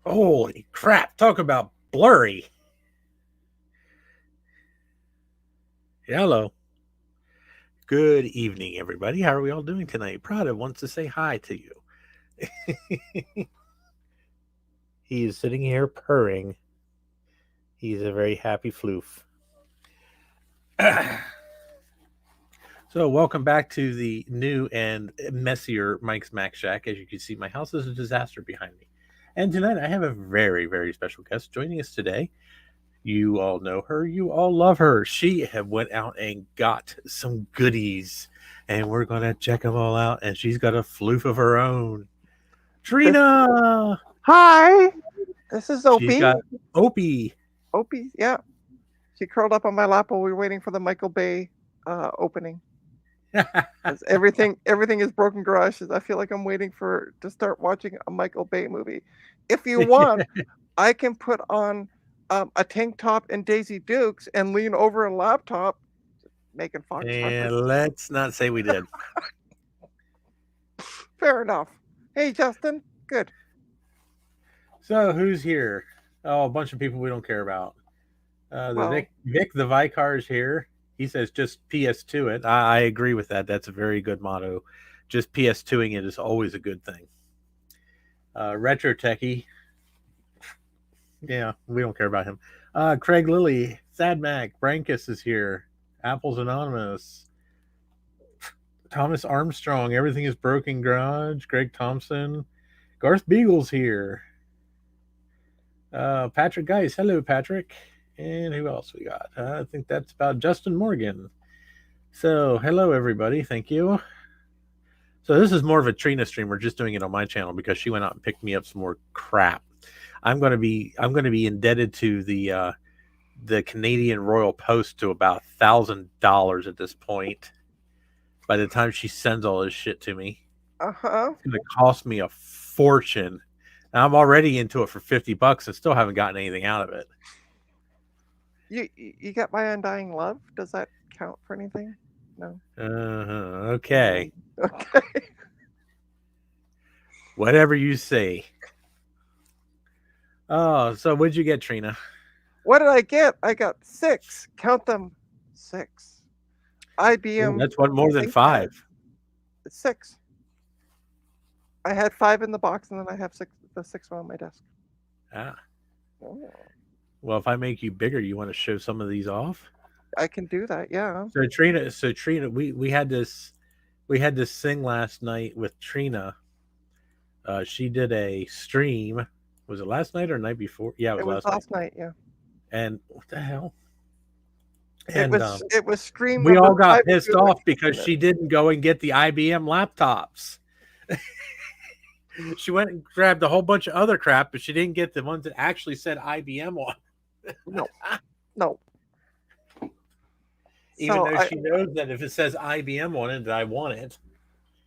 Holy crap. Talk about blurry. Hello. Good evening, everybody. How are we all doing tonight? Prada wants to say hi to you. He is sitting here purring. He's a very happy floof. So, welcome back to the new and messier Mike's Mac Shack. As you can see, my house is a disaster behind me. And tonight I have a very, very special guest joining us today. You all know her. You all love her. She have went out and got some goodies, and we're gonna check them all out. And she's got a floof of her own. Trina. Hi, this is She's Opie. got Opie. Opie, yeah. She curled up on my lap while we were waiting for the Michael Bay opening. Everything is broken garages. I feel like I'm waiting to start watching a Michael Bay movie. If you want, I can put on a tank top and Daisy Dukes and lean over a laptop, making Fox. And let's not say we did. Fair enough. Hey, Justin. Good. So who's here? Oh, a bunch of people we don't care about. Vic the Vicar is here. He says just PS2 it. I agree with that. That's a very good motto. Just PS2ing it is always a good thing. Retro Techie. Yeah, we don't care about him. Craig Lilly, Sad Mac, Brankus is here. Apple's Anonymous. Thomas Armstrong, Everything is Broken Garage. Greg Thompson. Garth Beagle's here. Patrick Geis. Hello, Patrick. And who else we got? I think that's about Justin Morgan. So, hello, everybody. Thank you. So, this is more of a Trina stream. We're just doing it on my channel because she went out and picked me up some more crap. I'm going to be indebted to the Canadian Royal Post to about $1,000 at this point. By the time she sends all this shit to me, it's going to cost me a fortune. And I'm already into it for $50 and still haven't gotten anything out of it. You got My Undying Love? Does that count for anything? No. Okay. Okay. Whatever you say. Oh, so what'd you get, Trina? What did I get? I got 6. Count them. 6. IBM. Ooh, that's one more than 5. It's 6. I had 5 in the box, and then I have the 6th one on my desk. Ah. Oh. Well, if I make you bigger, you want to show some of these off? I can do that, yeah. So Trina, we had this thing last night with Trina. She did a stream. Was it last night or night before? Yeah, it was last night. Yeah. And what the hell? And it was streamed. We all got pissed off because she didn't go and get the IBM laptops. She went and grabbed a whole bunch of other crap, but she didn't get the ones that actually said IBM on. No. Even though she knows that if it says IBM on it, that I want it.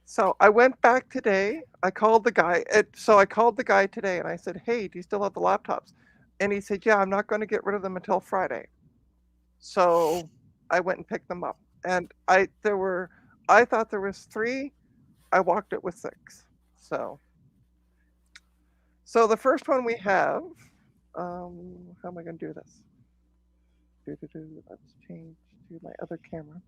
So I went back today. I called the guy. I called the guy today and I said, "Hey, do you still have the laptops?" And he said, "Yeah, I'm not going to get rid of them until Friday." So I went and picked them up. And I thought there was 3. I walked it with 6. So the first one we have, how am I going to do this? Let's change to my other camera.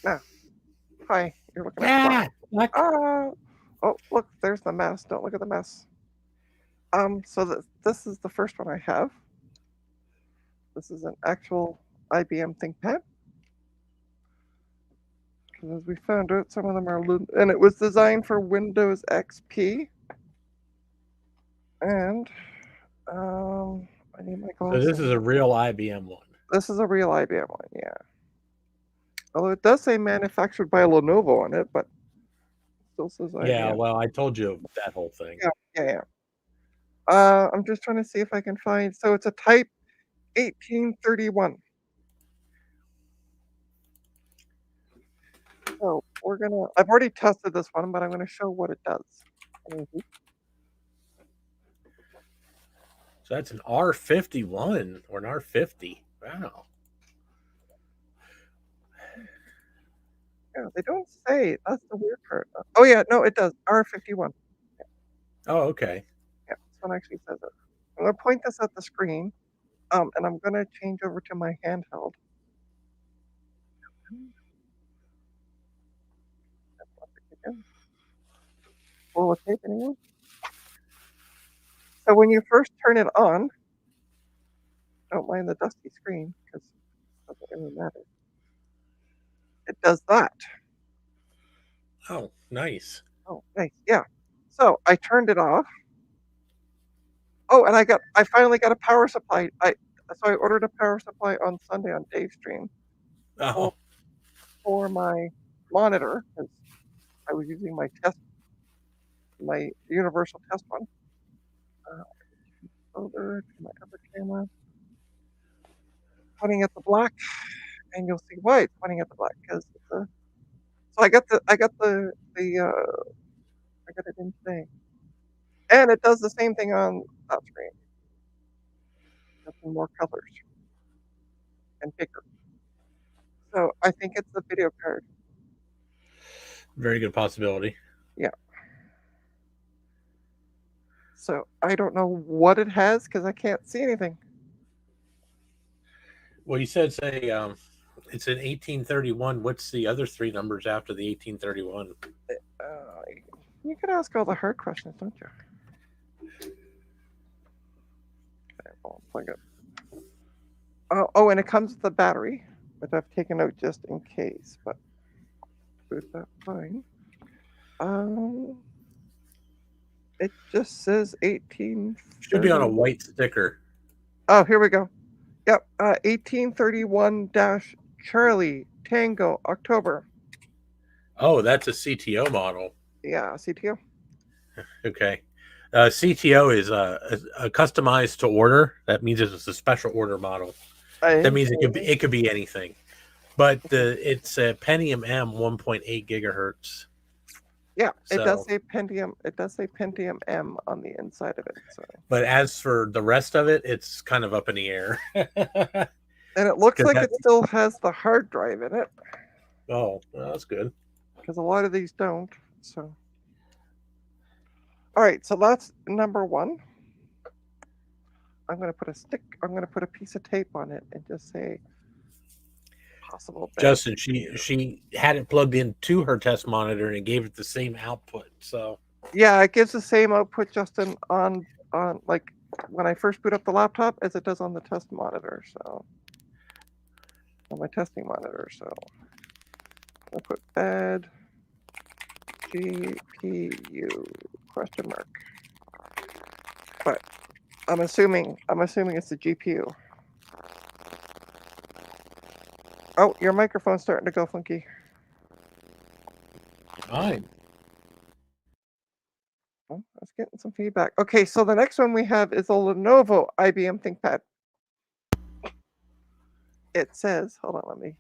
Ah, hi, you're looking at oh, look, there's the mess. Don't look at the mess. So this is the first one I have. This is an actual IBM ThinkPad. Because as we found out, some of them are, and it was designed for Windows XP. And I need my glasses. So this is a real IBM one. This is a real IBM one, yeah. Although it does say manufactured by Lenovo on it, but it still says IBM. Yeah, well, I told you that whole thing. Yeah. I'm just trying to see if I can find. So it's a Type 1831. So I've already tested this one, but I'm gonna show what it does. Mm-hmm. So that's an R51 or an R50. Wow. Yeah, they don't say. That's the weird part. Oh yeah, no, it does. R51. Oh, okay. Yeah, this one actually says it. I'm going to point this at the screen, and I'm going to change over to my handheld. Full of tape anyway. So when you first turn it on, don't mind the dusty screen because it doesn't really matter. It does that. Oh, nice. Oh, nice. Yeah. So I turned it off. Oh, and I finally got a power supply. So I ordered a power supply on Sunday on Dave's stream for Oh, for my monitor because I was using my universal test one. Over to my other camera, pointing at the black, and you'll see why it's pointing at the black because it's a. So I got it in today, and it does the same thing on that screen, just in more colors and bigger. So I think it's the video card. very good possibility. Yeah. So I don't know what it has because I can't see anything. Well, you said it's an 1831. What's the other three numbers after the 1831? Uh, you can ask all the hard questions, don't you? Okay, I'll plug it. Oh, and it comes with the battery, which I've taken out just in case, but put that fine. It just says 18. Should be on a white sticker. Oh, here we go. Yep, 1831 Charlie Tango October. Oh, that's a CTO model. Yeah, CTO. Okay. CTO is a customized to order. That means it's a special order model. That means it could be anything. But it's a Pentium M 1.8 gigahertz. Yeah, So, it does say Pentium. It does say Pentium M on the inside of it. So. But as for the rest of it, it's kind of up in the air. And it looks like it still has the hard drive in it. Oh, well, that's good. Because a lot of these don't. So. All right, so that's number one. I'm going to put a piece of tape on it and just say possible. Justin, she had it plugged into her test monitor and gave it the same output. So yeah, it gives the same output, Justin, on like when I first boot up the laptop as it does on the test monitor. So on my testing monitor. So I'll put bad GPU question mark. But I'm assuming it's the GPU. Oh, your microphone's starting to go funky. fine. Oh, I was getting some feedback. Okay, so the next one we have is a Lenovo IBM ThinkPad. It says, hold on, let me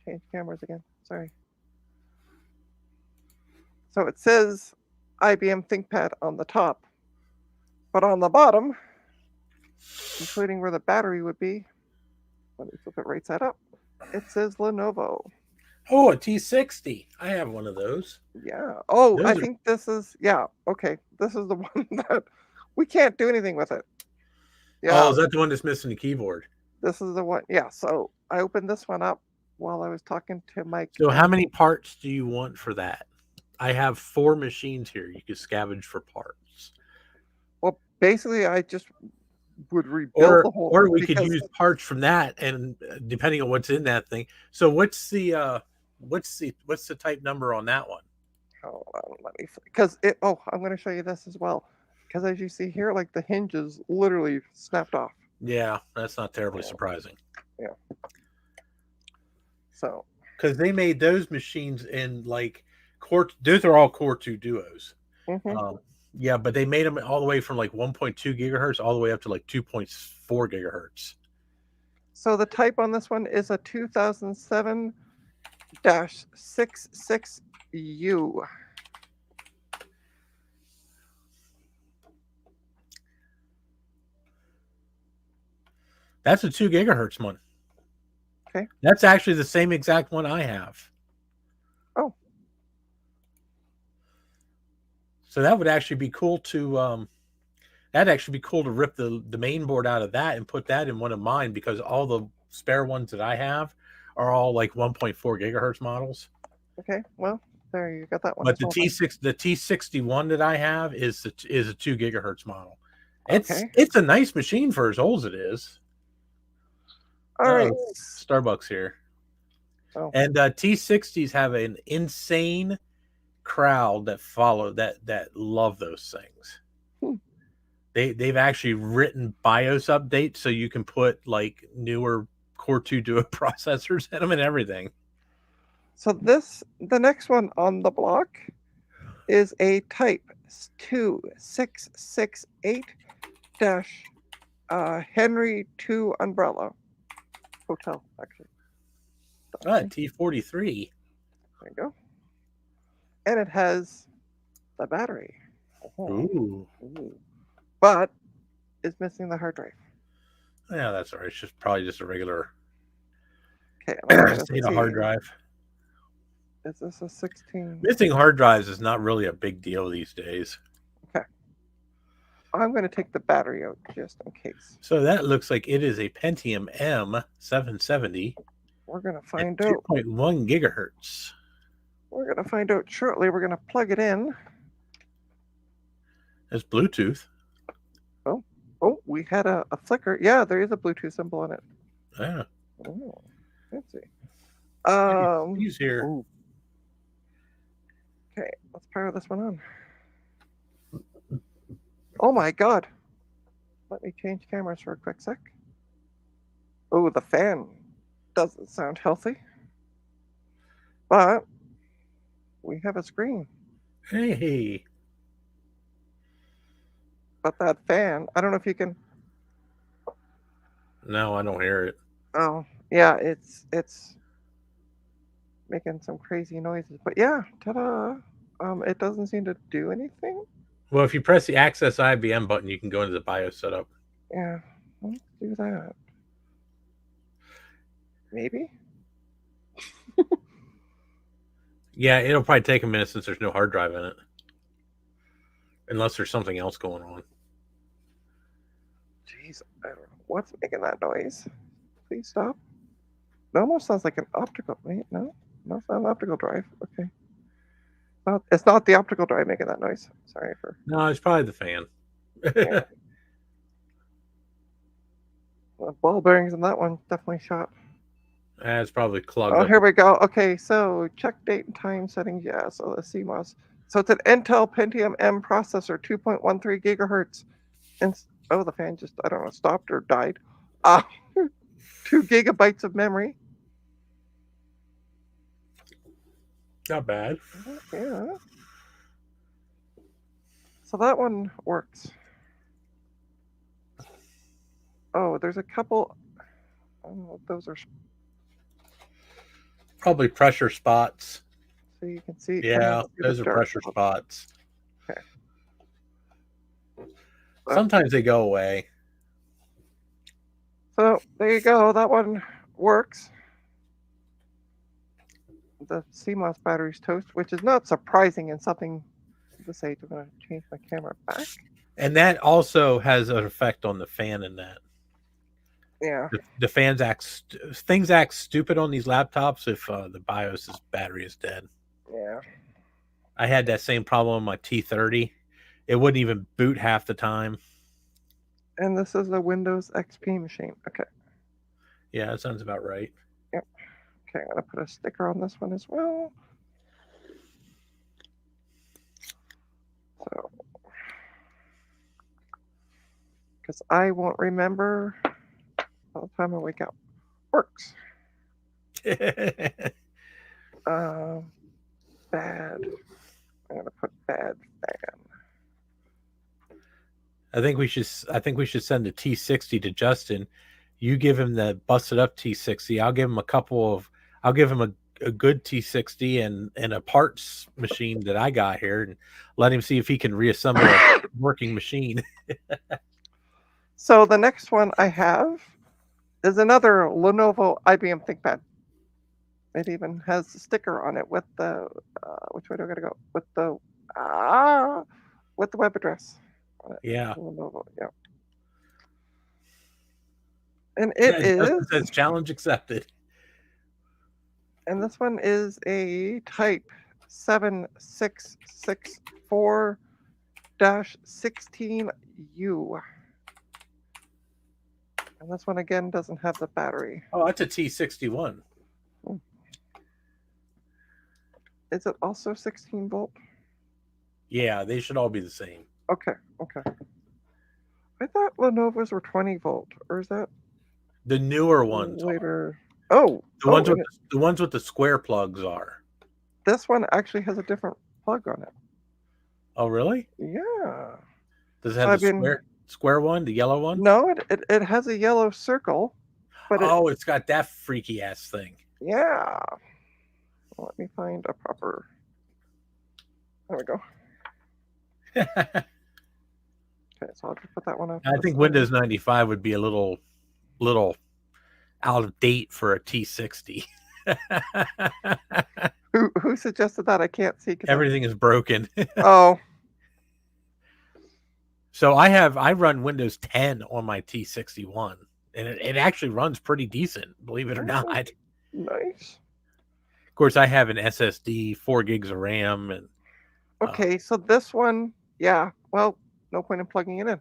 change cameras again. Sorry. So it says IBM ThinkPad on the top, but on the bottom, including where the battery would be, let me flip it right side up. It says Lenovo. Oh, a T60. I have one of those. Yeah. Oh, I think this is, yeah. Okay. This is the one that we can't do anything with it. Yeah. Oh, is that the one that's missing the keyboard? This is the one. Yeah. So I opened this one up while I was talking to Mike. So how many parts do you want for that? I have 4 machines here. You can scavenge for parts. Well, basically, I just would rebuild the whole. Or we could use parts from that, and depending on what's in that thing. So what's the type number on that one? Hold on, let me, because it. Oh, I'm going to show you this as well. Because as you see here, like the hinges literally snapped off. Yeah, that's not terribly surprising. Yeah. So. Because they made those machines in like those are all Core 2 Duos. Mm-hmm. Yeah, but they made them all the way from like 1.2 gigahertz all the way up to like 2.4 gigahertz. So the type on this one is a 2007-66U. That's a 2 gigahertz one. Okay. That's actually the same exact one I have. Oh. So that would actually be cool to that'd actually be cool to rip the main board out of that and put that in one of mine, because all the spare ones that I have are all like 1.4 gigahertz models. Okay, well, there you got that one But as the well. Then. T61 that I have is a 2 gigahertz model. Okay. It's a nice machine for as old as it is. All right. Starbucks here. Oh, And T60s have an insane crowd that follow that love those things. hmm. They've actually written BIOS updates so you can put like newer Core 2 Duo processors in them and everything. So the next one on the block is a Type 2668 dash Henry 2 umbrella hotel. Actually, T43. there you go. And it has the battery. Ooh. Ooh. But it's missing the hard drive. Yeah, that's all right. It's just probably just a regular Okay, hard drive. Is this a 16? Missing hard drives is not really a big deal these days. Okay. I'm going to take the battery out just in case. So that looks like it is a Pentium M 770. We're going to find out. 2.1 gigahertz. We're going to find out shortly. We're going to plug it in. It's Bluetooth. Oh, we had a flicker. Yeah, there is a Bluetooth symbol in it. Yeah. Oh, let's see. He's here. Ooh. Okay, let's power this one on. Oh my god. Let me change cameras for a quick sec. Oh, the fan doesn't sound healthy. But we have a screen. Hey. But that fan, I don't know if you can. No, I don't hear it. Oh, yeah, it's making some crazy noises. But yeah, ta-da. It doesn't seem to do anything. Well, if you press the Access IBM button, you can go into the BIOS setup. Yeah, let's do that. Maybe. Yeah, it'll probably take a minute since there's no hard drive in it. Unless there's something else going on. Jeez, I don't know what's making that noise. Please stop. It almost sounds like an optical. Wait, no, it's not an optical drive. Okay. It's not the optical drive making that noise. Sorry for. No, it's probably the fan. Yeah. The ball bearings in that one definitely shot. It's probably clogged Oh, up. here we go. Okay, so check date and time settings. Yeah, so the CMOS. So it's an Intel Pentium M processor, 2.13 gigahertz. And the fan just, I don't know, stopped or died. 2 gigabytes of memory. Not bad. Yeah. So that one works. Oh, there's a couple. I don't know what those are. Probably pressure spots. So you can see. Yeah, those are pressure spots. Okay. Sometimes they go away. So there you go. That one works. The CMOS battery's toast, which is not surprising in something this age. I'm going to change my camera back. And that also has an effect on the fan in that. Yeah. The fans things act stupid on these laptops if the BIOS's battery is dead. Yeah. I had that same problem on my T30. It wouldn't even boot half the time. And this is a Windows XP machine. Okay. Yeah, that sounds about right. Yep. Okay, I'm going to put a sticker on this one as well. So, because I won't remember by the time I wake up. Works. Bad. I'm going to put bad fan. I think we should send a T60 to Justin. You give him the busted up T60. I'll give him a good T60 and a parts machine that I got here, and let him see if he can reassemble a working machine. So the next one I have is another Lenovo IBM ThinkPad. It even has a sticker on it with the which way do I gotta go? With the with the web address on it. Yeah. Lenovo, yeah. And it Justin is. says challenge accepted. And this one is a Type 7664-16U. And this one again doesn't have the battery. Oh, that's a T61. Is it also 16 volt? Yeah, they should all be the same. Okay. I thought Lenovo's were 20 volt, or is that The newer ones later? Oh, the ones with the square plugs are. This one actually has a different plug on it. Oh, really? Yeah. Does it have the square one, the yellow one? No, it has a yellow circle, but it's got that freaky ass thing. Yeah. Let me find a proper. There we go. Okay, so I'll just put that one up. I think Windows 95 would be a little out of date for a T60. Who suggested that? I can't see. Everything is broken. Oh. So I run Windows 10 on my T61, and it actually runs pretty decent, believe it or not. Nice. Of course, I have an SSD, 4 gigs of RAM, and okay, so this one, yeah. Well, no point in plugging it in.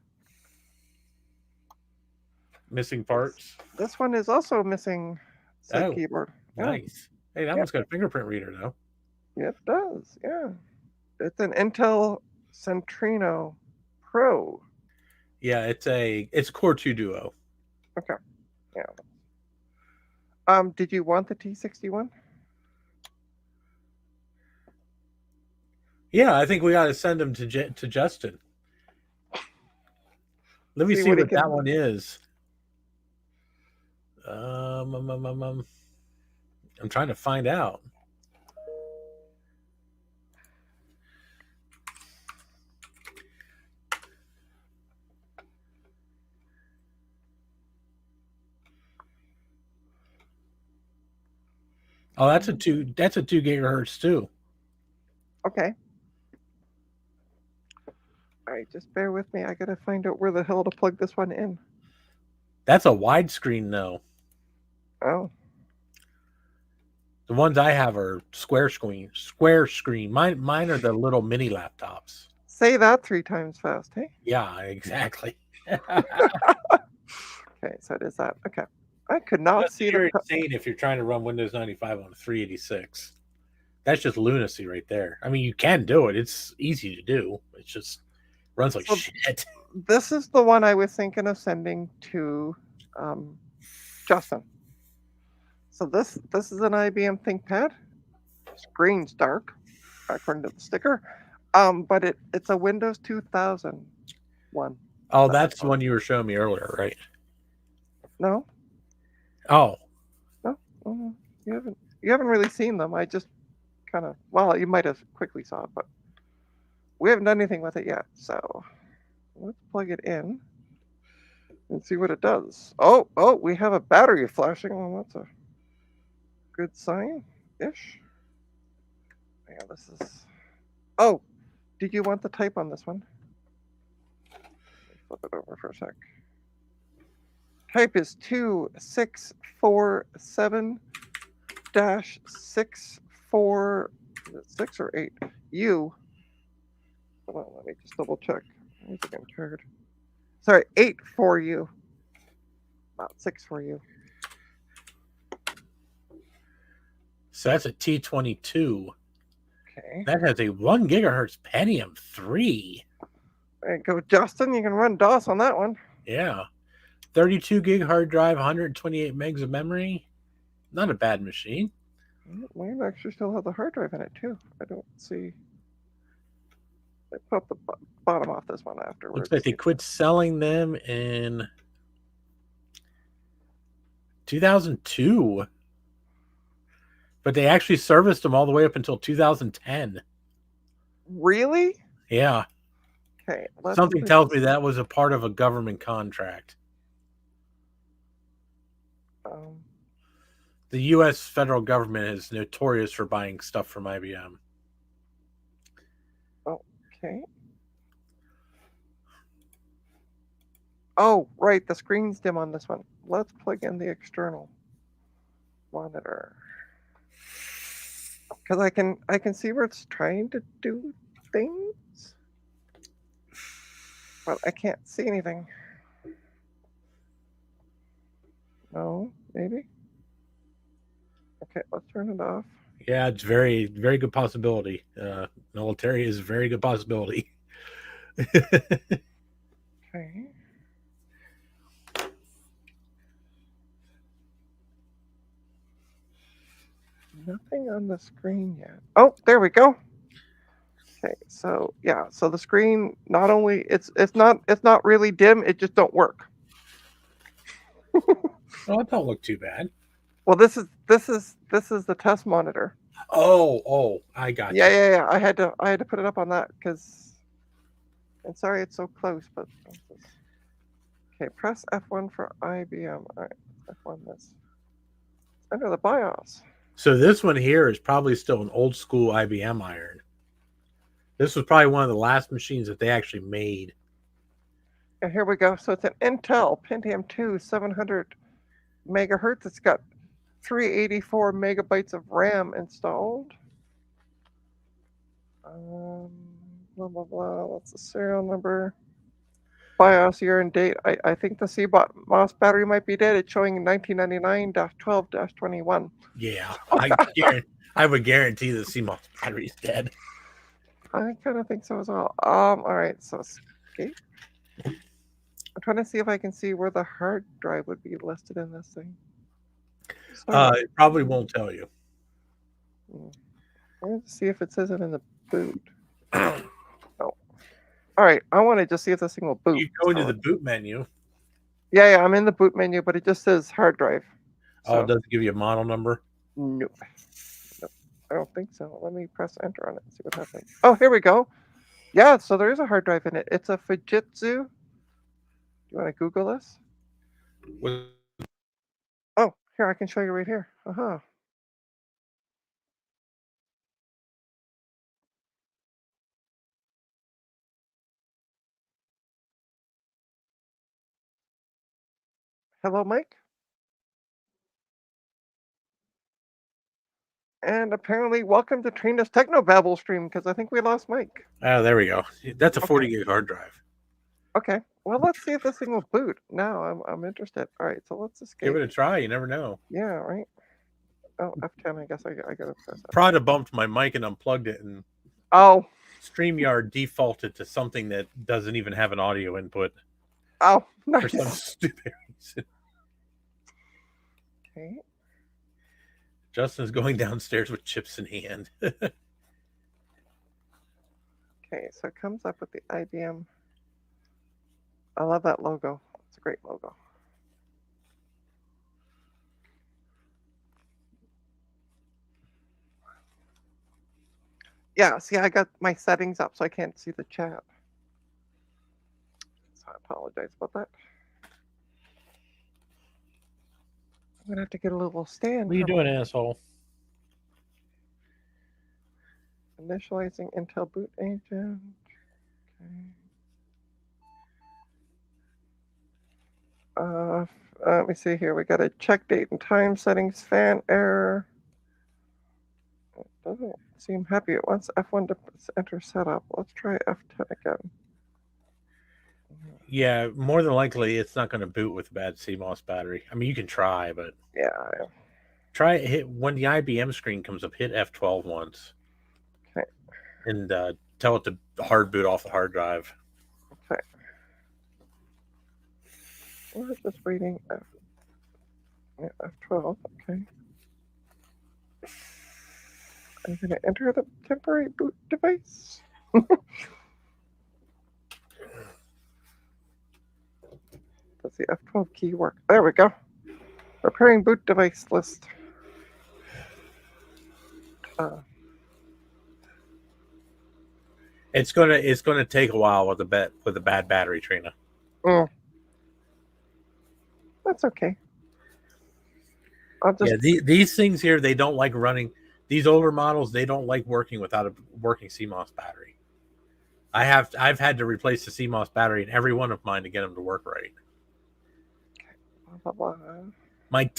Missing parts. This one is also missing said keyboard. Nice. Hey, that one's got a fingerprint reader though. It does, yeah. It's an Intel Centrino Pro. Yeah, it's Core 2 Duo. Okay. Yeah. Did you want the T61? Yeah, I think we got to send them to Justin. Let me see what that one is. I'm trying to find out. Oh, that's a 2 gigahertz too. Okay. All right, just bear with me. I gotta find out where the hell to plug this one in. That's a widescreen though. Oh. The ones I have are square screen. Mine are the little mini laptops. Say that 3 times fast, hey? Yeah, exactly. Okay, so it is that. Okay. I could not see you're insane if you're trying to run Windows 95 on a 386. That's just lunacy right there. I mean, you can do it. It's easy to do. It just runs like shit. This is the one I was thinking of sending to Justin. So this is an IBM ThinkPad. Screen's dark, according to the sticker. But it's a Windows 2000 one. Oh, that's the one you were showing me earlier, right? No. Oh. No. You haven't really seen them. I just kind of, well, you might have quickly saw it, but we haven't done anything with it yet. So let's plug it in and see what it does. Oh, we have a battery flashing. Well, that's a good sign-ish. Yeah, this is. Oh, did you want the type on this one? Flip it over for a sec. Type is 2647-64. Is it 6 or 8? U. Hold on, let me just double check. I think I'm tired. Sorry, 8 for you. Not 6 for you. So that's a T22. Okay. That has a 1 gigahertz Pentium 3. There you go, Justin. You can run DOS on that one. Yeah. 32 gig hard drive, 128 megs of memory. Not a bad machine. Mine actually still have the hard drive in it too. I don't see. They put the bottom off this one afterwards. Looks like they quit selling them in 2002. But they actually serviced them all the way up until 2010. Really? Yeah. Okay. Something tells me that was a part of a government contract. The U.S. federal government is notorious for buying stuff from IBM. Okay. Oh, right, the screen's dim on this one. Let's plug in the external monitor. Because I can see where it's trying to do things, but I can't see anything. No, maybe. Okay, let's turn it off. Yeah, it's very, very good possibility. Military is a very good possibility. Okay. Nothing on the screen yet. Oh, there we go. Okay, so yeah, so the screen not only it's not really dim, it just don't work. Well, that don't look too bad. Well, this is the test monitor. Oh, I got you. Yeah. I had to put it up on that because. And sorry, it's so close, but okay. Press F1 for IBM. All right, F1 this. Enter the BIOS. So this one here is probably still an old school IBM iron. This was probably one of the last machines that they actually made. And here we go. So it's an Intel Pentium 2 700 megahertz. It's got 384 megabytes of RAM installed. Blah blah blah. That's the serial number. BIOS year and date. I think the CMOS battery might be dead. It's showing 1999-12-21. Yeah, I would guarantee the CMOS battery's dead. I kind of think so as well. All right, so escape. I'm trying to see if I can see where the hard drive would be listed in this thing. It probably won't tell you. Let's see if it says it in the boot. Oh. All right, I want to just see if this thing will boot. You go into the boot menu. Yeah, I'm in the boot menu, but it just says hard drive. Oh, it doesn't give you a model number? Nope. I don't think so. Let me press enter on it and see what happens. Oh, here we go. Yeah, so there is a hard drive in it. It's a Fujitsu. Do you want to Google this? Oh, here, I can show you right here. Hello, Mike? And apparently, welcome to Trina's Technobabble stream, because I think we lost Mike. Oh, there we go. That's a 40 gig hard drive. Okay. Well, let's see if this thing will boot. Now I'm interested. All right, so let's escape. Give it a try. You never know. Yeah, right. Oh, F10. I guess I gotta press that. Prada bumped my mic and unplugged it, and StreamYard defaulted to something that doesn't even have an audio input. Oh, nice. For some stupid reason. Okay. Justin's going downstairs with chips in hand. Okay, so it comes up with the IBM. I love that logo. It's a great logo. Yeah, see, I got my settings up so I can't see the chat. So I apologize about that. I'm going to have to get a little stand. What are you doing, asshole? Initializing Intel boot agent. Okay. Let me see here. We got a check date and time settings, fan error. It doesn't seem happy. It wants F1 to enter setup. Let's try F10 again. Yeah, more than likely it's not going to boot with a bad CMOS battery. I mean, you can try, but yeah. Try hit when the IBM screen comes up. Hit F12 once. Okay. And tell it to hard boot off the hard drive. Okay. We're just waiting. F12. Okay. I'm going to enter the temporary boot device. Does the F12 key work? There we go. Preparing boot device list. It's gonna take a while with a bad battery, Trina. That's okay. These things here, they don't like running. These older models, they don't like working without a working CMOS battery. I've had to replace the CMOS battery in every one of mine to get them to work right. Blah, blah, blah. My Yeah,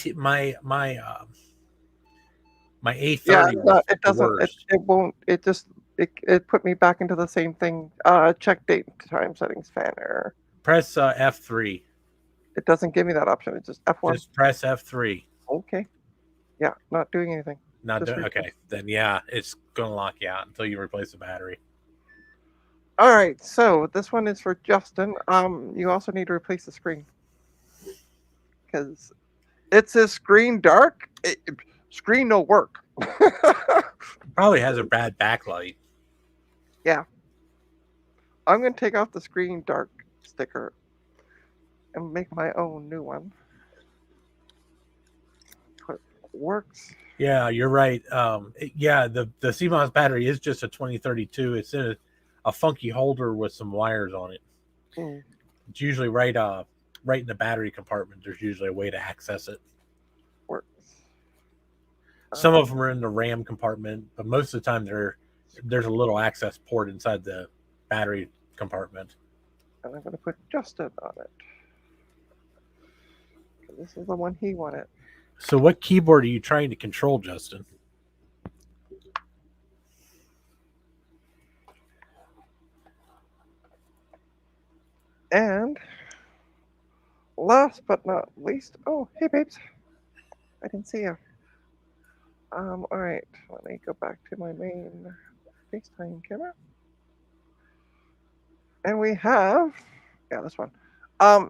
A30 no, was it the doesn't. worst. It won't. It put me back into the same thing. Check date and time settings fan error. Press F3. It doesn't give me that option. It's just F1. Just press F3. Okay. Yeah, not doing anything. Not Just doing okay. Then yeah, it's gonna lock you out until you replace the battery. All right. So this one is for Justin. You also need to replace the screen because it says screen dark. Screen no work. Probably has a bad backlight. Yeah. I'm gonna take off the screen dark sticker and make my own new one. Put works. Yeah, you're right. Yeah, the CMOS battery is just a 2032. It's in a funky holder with some wires on it. Mm. It's usually right in the battery compartment. There's usually a way to access it. Works. Some of them are in the RAM compartment, but most of the time there's a little access port inside the battery compartment. And I'm going to put Justin on it. This is the one he wanted. So what keyboard are you trying to control, Justin? And last but not least, oh, hey, babes. I didn't see you. All right, let me go back to my main FaceTime camera. And we have, yeah, this one.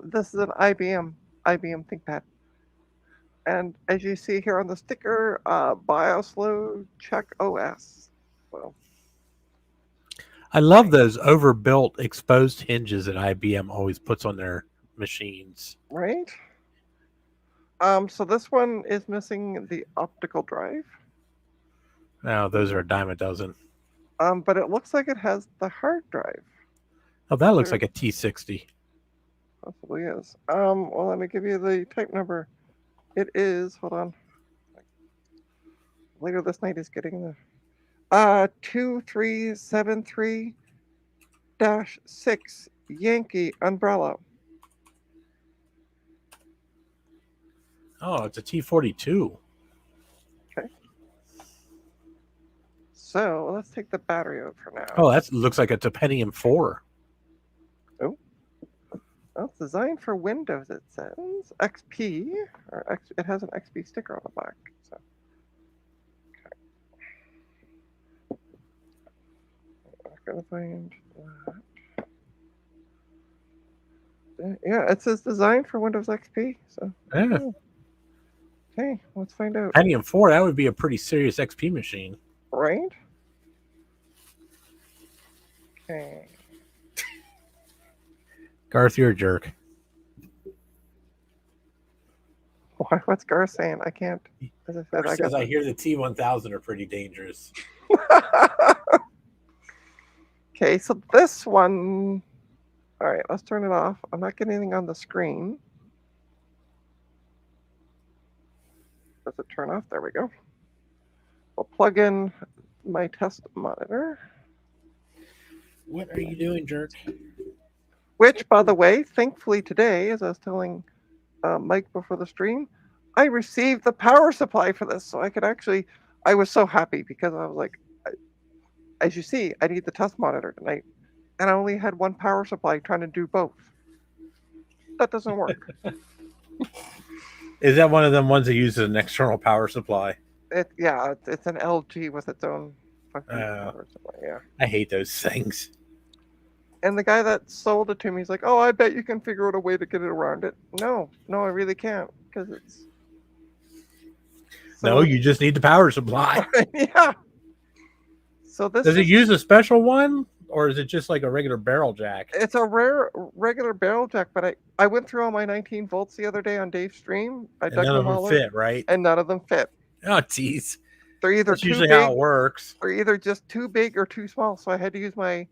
This is an IBM Thinkpad. And as you see here on the sticker, BIOS load, check OS. So, I love those overbuilt exposed hinges that IBM always puts on their machines. right? So this one is missing the optical drive. Now those are a dime a dozen. But it looks like it has the hard drive. Oh, that looks like a T60. Possibly is. Well, let me give you the type number. It is, hold on. Later this night is getting the 2373-6 Yankee umbrella. Oh, it's a T42. Okay. So let's take the battery out for now. Oh, that looks like it's a Pentium 4. Oh. Well, it's designed for Windows, it says. XP, it has an XP sticker on the back. So. Okay. I'm going to find that. Yeah, it says designed for Windows XP. So. Yeah. Okay, let's find out. Pentium 4, that would be a pretty serious XP machine. Right? Okay. Garth, you're a jerk. What's Garth saying? I can't. As I said, Garth says, I hear the T1000 are pretty dangerous. Okay, so this one. All right, let's turn it off. I'm not getting anything on the screen. Does it turn off? There we go. We'll plug in my test monitor. What are you doing, jerk? Which, by the way, thankfully today, as I was telling Mike before the stream, I received the power supply for this. So I could actually, I was so happy because I was like, as you see, I need the test monitor tonight. And I only had one power supply trying to do both. That doesn't work. Is that one of them ones that uses an external power supply? Yeah, it's an LG with its own power supply. Yeah. I hate those things. And the guy that sold it to me, he's like, "Oh, I bet you can figure out a way to get it around it." No, I really can't because it's. So, no, you just need the power supply. Yeah. So this does it use a special one, or is it just like a regular barrel jack? It's a regular barrel jack, but I went through all my 19 volts the other day on Dave's stream. None of them fit, right? And none of them fit. Oh, geez. They're either That's usually how it works. They're either just too big or too small. So I had to use my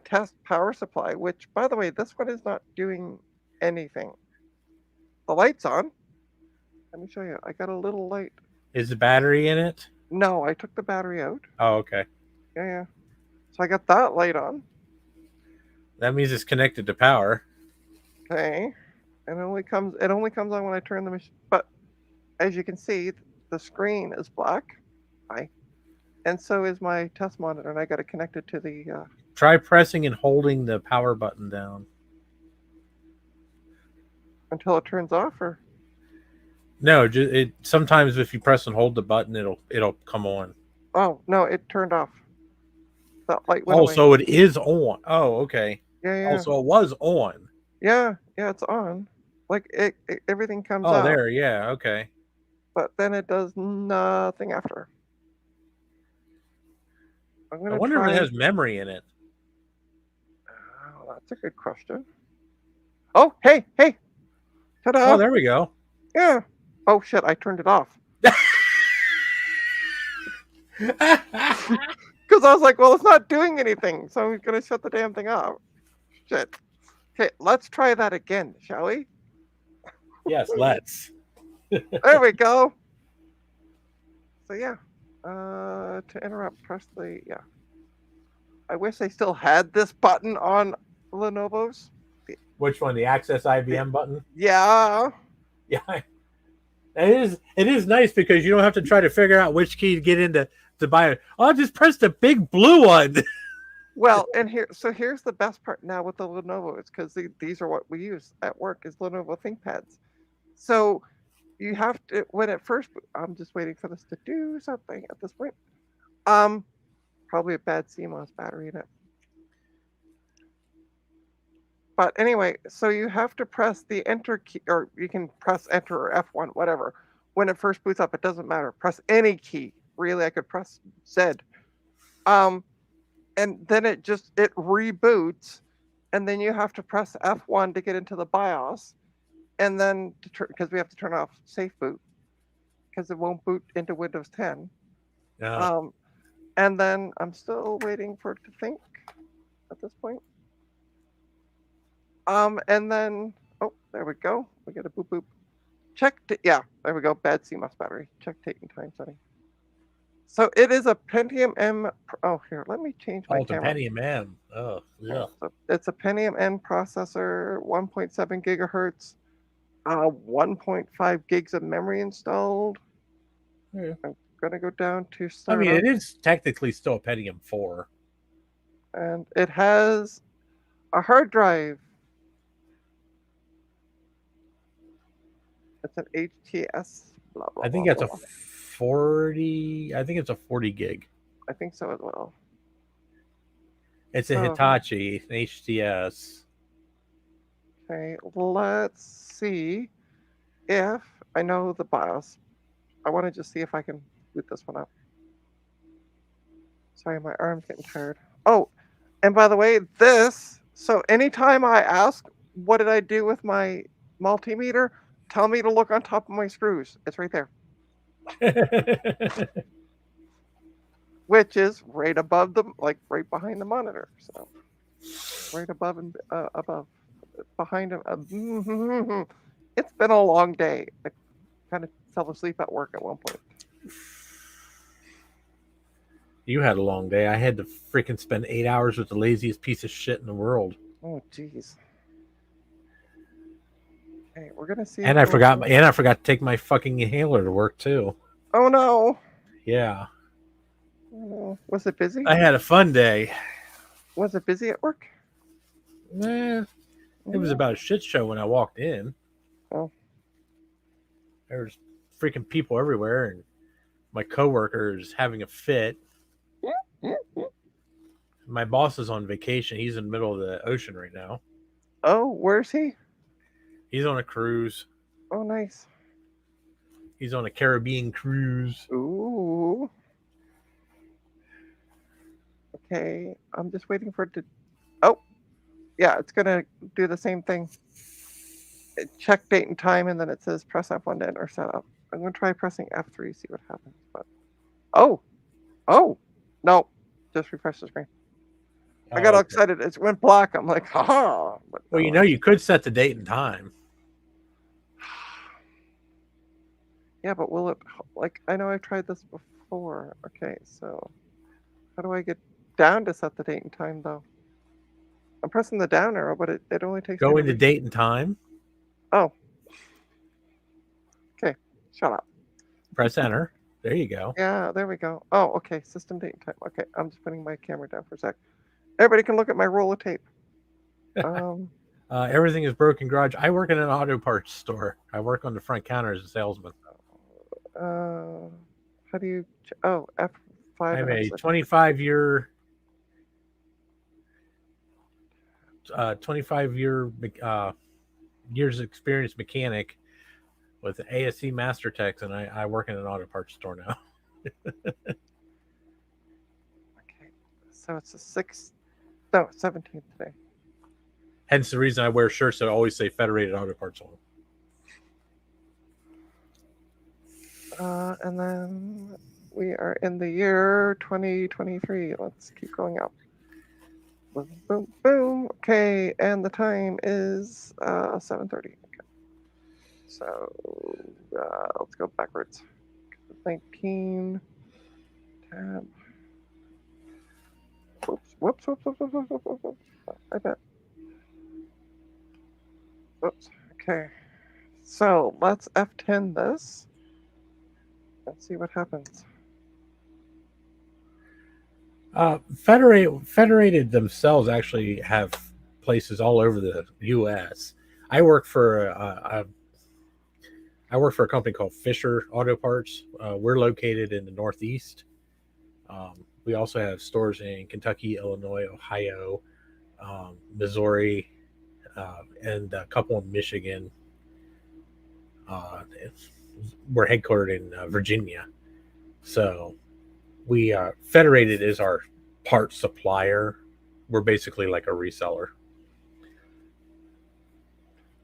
test power supply, which, by the way, this one is not doing anything. The light's on. Let me show you. I got a little light. Is the battery in it? No, I took the battery out. Oh, okay. Yeah. So I got that light on. That means it's connected to power. Okay. It only comes on when I turn the machine. But as you can see, the screen is black. Hi. And so is my test monitor, and I got to connect it to the. Try pressing and holding the power button down. Until it turns off, or. No, it sometimes if you press and hold the button, it'll come on. Oh no, it turned off. That light went Oh, away. so it is on. Oh, okay. Yeah, Oh, yeah, so it was on. yeah, yeah. It's on. Like everything comes Oh, up, there. Yeah. Okay. but then it does nothing after. I'm I gonna wonder if it try. has memory in it. Oh, that's a good question. Oh, hey, hey, Oh, ta-da! there we go. Yeah. Oh shit, I turned it off. Because I was like, well, it's not doing anything, so I'm gonna shut the damn thing off. Shit. Okay, let's try that again, shall we? Yes, let's. There we go. So yeah, to interrupt, press the yeah. I wish they still had this button on Lenovo's. Which one? The Access IBM button? Yeah. Yeah. It is nice because you don't have to try to figure out which key to get into to buy it. I'll just press the big blue one. Well, and here's the best part now with the Lenovo is because these are what we use at work is Lenovo ThinkPads. So you have to when at first I'm just waiting for this to do something at this point. Probably a bad CMOS battery in it. But anyway, so you have to press the enter key, or you can press enter or F1, whatever. When it first boots up, it doesn't matter. Press any key. Really, I could press Z. And then it reboots, and then you have to press F1 to get into the BIOS, and then because we have to turn off safe boot because it won't boot into Windows 10. No. And then I'm still waiting for it to think at this point. And then oh, there we go. We get a boop boop. Check. Yeah, there we go. Bad CMOS battery. Check taking time setting. So it is a Pentium M. Oh, here, let me change my It's a camera. Pentium M. Oh, yeah. So it's a Pentium M processor, 1.7 gigahertz, 1.5 gigs of memory installed. Yeah. I'm gonna go down to I start mean, up, it is technically still a Pentium 4. and it has a hard drive. It's an HTS. Blah blah I think blah that's a blah. 40. I think it's a 40 gig. I think so as well. It's a So Hitachi, an HTS. okay, let's see if I know the BIOS. I want to just see if I can boot this one up. Sorry, my arm's getting tired. Oh, and by the way, so anytime I ask, what did I do with my multimeter? Tell me to look on top of my screws. It's right there, which is right above like right behind the monitor. So right above and above, behind him. It's been a long day. I kind of fell asleep at work at one point. You had a long day. I had to freaking spend 8 hours with the laziest piece of shit in the world. Oh, jeez. Okay, we're gonna see. And I forgot. And I forgot to take my fucking inhaler to work too. Oh no. Yeah. Oh, no. Was it busy? I had a fun day. Was it busy at work? Eh, it was about a shit show when I walked in. Oh. There was freaking people everywhere, and my coworker is having a fit. My boss is on vacation. He's in the middle of the ocean right now. Oh, where's he? He's on a cruise. Oh, nice. He's on a Caribbean cruise. Ooh. Okay, I'm just waiting for it to. Oh, yeah, it's gonna do the same thing. Check date and time, and then it says press F1 to enter setup. I'm gonna try pressing F3, see what happens. But oh, no, just refresh the screen. I got all excited. It went black. I'm like, haha. But well, you know, you could set the date and time. Yeah, but will it? Like, I know I've tried this before. Okay, so how do I get down to set the date and time though? I'm pressing the down arrow, but it only takes. Go into date and time. Oh. Okay. Shut up. Press enter. There you go. Yeah, there we go. Oh, okay. System date and time. Okay, I'm just putting my camera down for a sec. Everybody can look at my roll of tape. Everything is broken garage. I work in an auto parts store. I work on the front counter as a salesman. How do you? Oh, F5 I'm and a F6. 25 year years experience mechanic with an ASC Master Techs, and I work in an auto parts store now. Okay, so it's the 6th, no, 17th today. Hence the reason I wear shirts that always say Federated Auto Parts on them. And then we are in the year 2023. Let's keep going up. Boom, boom, boom. Okay, and the time is 7:30. Okay. So let's go backwards. 19. Tab. Whoops. I bet. Oops. Okay. So let's F10 this. Let's see what happens. Federated themselves actually have places all over the U.S. I work for a company called Fisher Auto Parts. We're located in the Northeast. We also have stores in Kentucky, Illinois, Ohio, Missouri, and a couple in Michigan. We're headquartered in Virginia. So we Federated is our part supplier. We're basically like a reseller.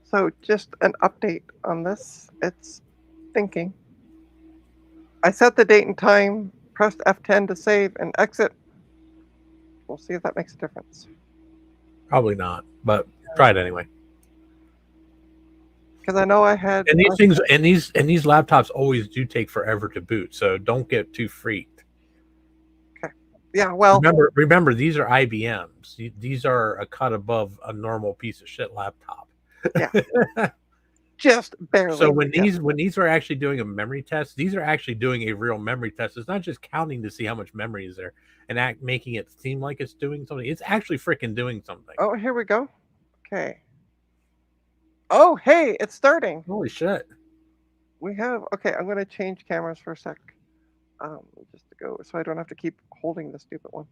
So just an update on this. It's thinking. I set the date and time, pressed F10 to save and exit. We'll see if that makes a difference. Probably not, but try it anyway. Because I know I had and these things and these laptops always do take forever to boot, so don't get too freaked. Okay. Yeah, well, remember these are IBMs. These are a cut above a normal piece of shit laptop. Yeah. Just barely. So when these are actually doing a memory test, these are actually doing a real memory test. It's not just counting to see how much memory is there and making it seem like it's doing something. It's actually freaking doing something. Oh, here we go. Okay. Oh, hey, it's starting. Holy shit. Okay, I'm going to change cameras for a sec. Just to go, so I don't have to keep holding the stupid one.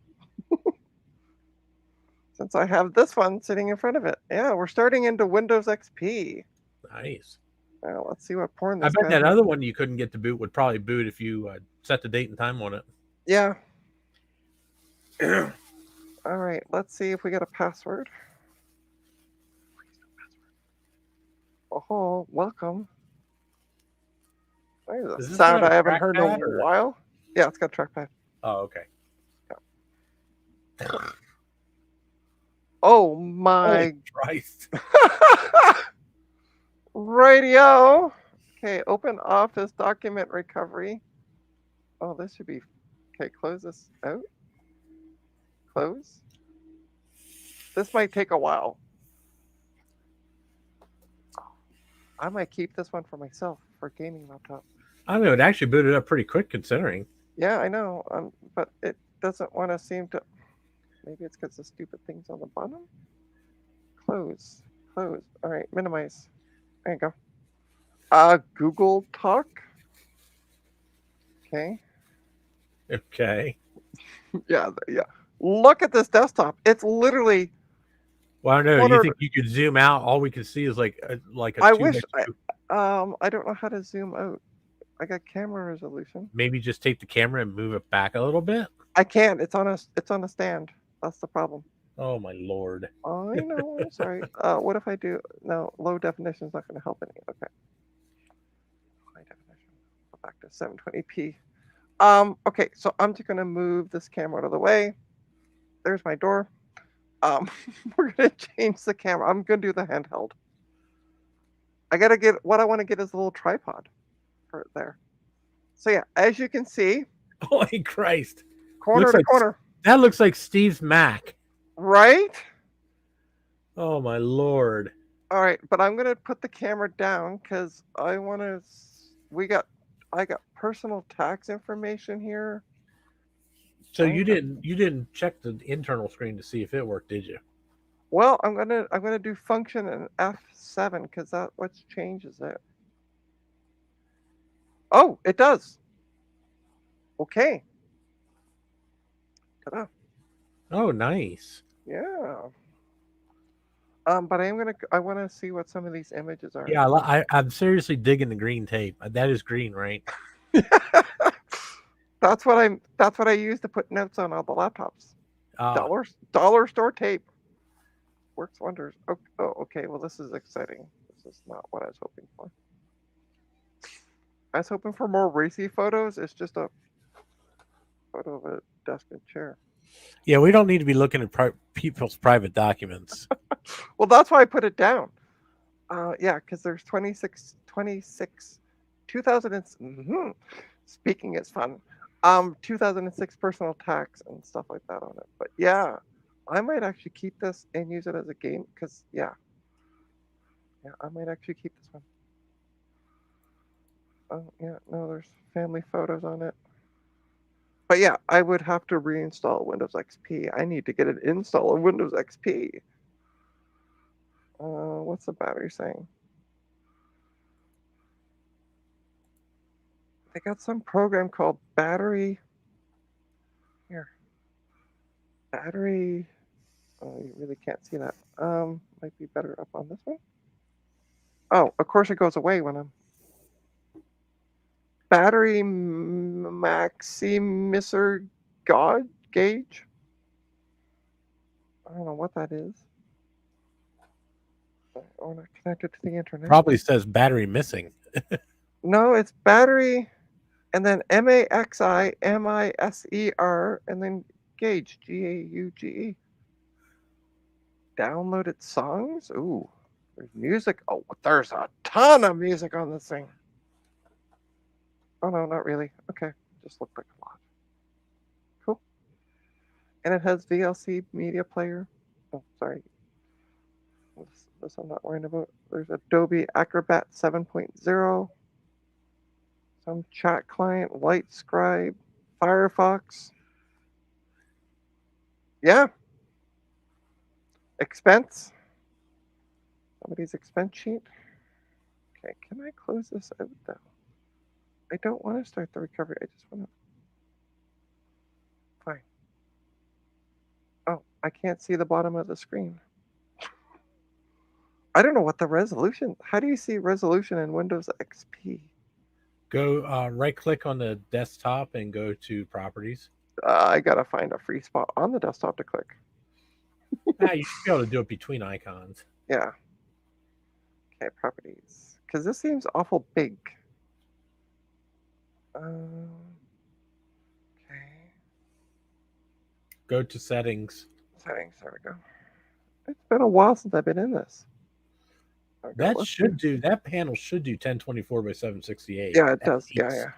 Since I have this one sitting in front of it. Yeah, we're starting into Windows XP. Nice. Well, let's see what porn this I bet that other one you couldn't get to boot would probably boot if you set the date and time on it. Yeah. All right, let's see if we get a password. Oh, welcome. There's a sound I haven't heard in a while. Yeah, it's got a trackpad. Oh, okay. Yeah. Oh my Christ. Radio. Okay, open Office document recovery. Oh, this should be okay. Close this out. Close. This might take a while. I might keep this one for myself for gaming laptop. I don't know. It actually booted up pretty quick considering. Yeah, I know. But it doesn't want to seem to. Maybe it's because the stupid thing's on the bottom. Close. All right, minimize. There you go. Google Talk. Okay. Yeah. Look at this desktop. It's literally. Well, I don't know. Do you think you could zoom out? All we can see is like a. I wish. I don't know how to zoom out. I got camera resolution. Maybe just take the camera and move it back a little bit. I can't. It's on a stand. That's the problem. Oh my lord. I know. I'm sorry. What if I do? No, low definition is not going to help any. Okay. High definition. Go back to 720p. Okay, so I'm just going to move this camera out of the way. There's my door. We're going to change the camera. I'm going to do the handheld. I got to get what I want to get is a little tripod for there. So yeah, as you can see. Holy Christ. Corner to corner. That looks like Steve's Mac. Right? Oh my lord. All right, but I'm gonna put the camera down because I want to. I got personal tax information here. So you didn't check the internal screen to see if it worked, did you? Well, I'm gonna do function in F7 because that what changes it. Oh, it does. Okay. Ta-da. Oh, nice. Yeah. But I want to see what some of these images are. Yeah, I'm seriously digging the green tape. That is green, right? That's what I use to put notes on all the laptops. Ah, Dollar store tape works wonders. Okay. Well, this is exciting. This is not what I was hoping for. I was hoping for more racy photos. It's just a photo of a desk and chair. yeah. We don't need to be looking at people's private documents. Well, that's why I put it down. Yeah, because there's 2000 and, speaking is fun. 2006 personal tax and stuff like that on it. But yeah, I might actually keep this and use it as a game because I might actually keep this one. Oh yeah, no, there's family photos on it. But yeah, I would have to reinstall Windows XP. I need to get an install of Windows XP. What's the battery saying? They got some program called battery. Here, battery. Oh, you really can't see that. Might be better up on this one. Oh, of course it goes away when I'm battery maximisser god gauge. I don't know what that is. I want to connect it to the internet. Probably says battery missing. No, it's battery, and then MAXIMISER, and then gauge GAUGE. Downloaded songs. Ooh, there's music. Oh, there's a ton of music on this thing. Oh no, not really. Okay, just looked like a lot. Cool. And it has VLC media player. Oh, sorry. This I'm not worrying about. There's Adobe Acrobat 7.0. Some chat client, LightScribe, Firefox. Yeah. Expense. Somebody's expense sheet. Okay, can I close this out though? I don't want to start the recovery. I just want to. Fine. Oh, I can't see the bottom of the screen. I don't know what the resolution. How do you see resolution in Windows XP? Go right click on the desktop and go to properties. I gotta find a free spot on the desktop to click. You should be able to do it between icons. Yeah. Okay, properties. Because this seems awful big. Okay. Go to settings. Settings. There we go. It's been a while since I've been in this. Okay, that panel should do 1024 by 768. Yeah, it does. Yeah.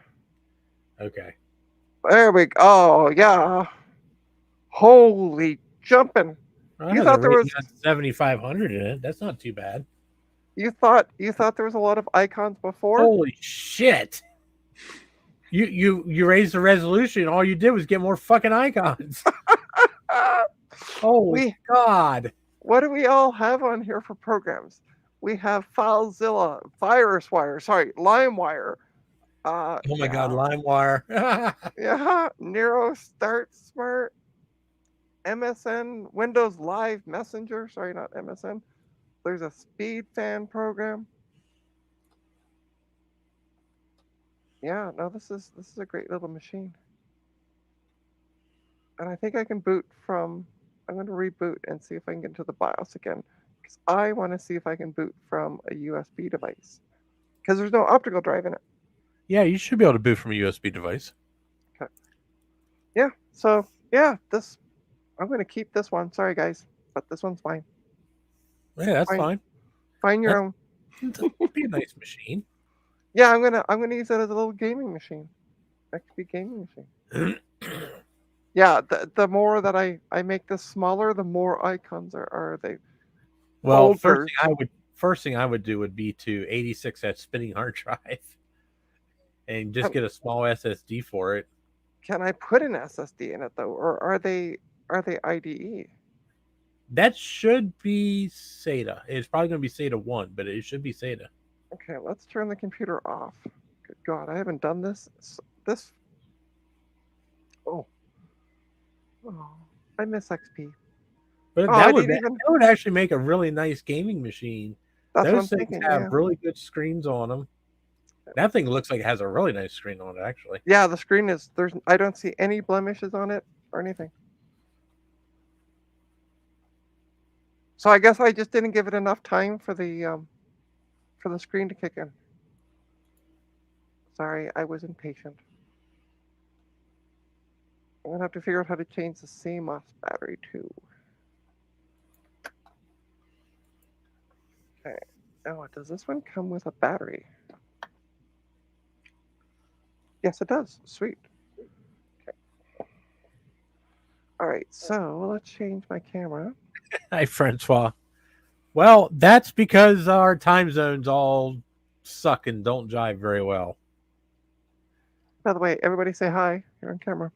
Okay. There we go. Oh yeah. Holy jumping! You thought there was 7500 in it. That's not too bad. You thought there was a lot of icons before? Holy shit! You raised the resolution. All you did was get more fucking icons. Holy God! What do we all have on here for programs? We have FileZilla, FireWire, LimeWire. Oh my God, LimeWire. Yeah, Nero, Start Smart, MSN, Windows Live Messenger. Sorry, not MSN. There's a Speed Fan program. Yeah, no, this is a great little machine. And I think I can boot from. I'm going to reboot and see if I can get into the BIOS again, because I want to see if I can boot from a USB device, because there's no optical drive in it. Yeah, you should be able to boot from a USB device. Okay. Yeah. So yeah, I'm going to keep this one. Sorry guys, but this one's fine. Yeah, that's fine. Find your own. It'll be a nice machine. Yeah, I'm gonna use it as a little gaming machine. XP gaming machine. Yeah, the more that I make this smaller, the more icons are they. Well, first thing I would do would be to 86 that spinning hard drive and just Can, get a small SSD for it. can I put an SSD in it though, or are they IDE? That should be SATA. It's probably going to be SATA 1, but it should be SATA. Okay, let's turn the computer off. Good God, I haven't done this. Oh, oh, I miss XP. But Oh, I didn't even. that would actually make a really nice gaming machine. That's what I'm Those things thinking. have Yeah, really good screens on them. That thing looks like it has a really nice screen on it, actually. yeah. The screen is there's. I don't see any blemishes on it or anything. So I guess I just didn't give it enough time for the screen to kick in. Sorry, I was impatient. I'm gonna have to figure out how to change the CMOS battery too. Okay. Oh, does this one come with a battery? Yes, it does. Sweet. Okay. All right, so let's change my camera. Hi, Francois. Well, that's because our time zones all suck and don't jive very well. By the way, everybody say hi. You're on camera.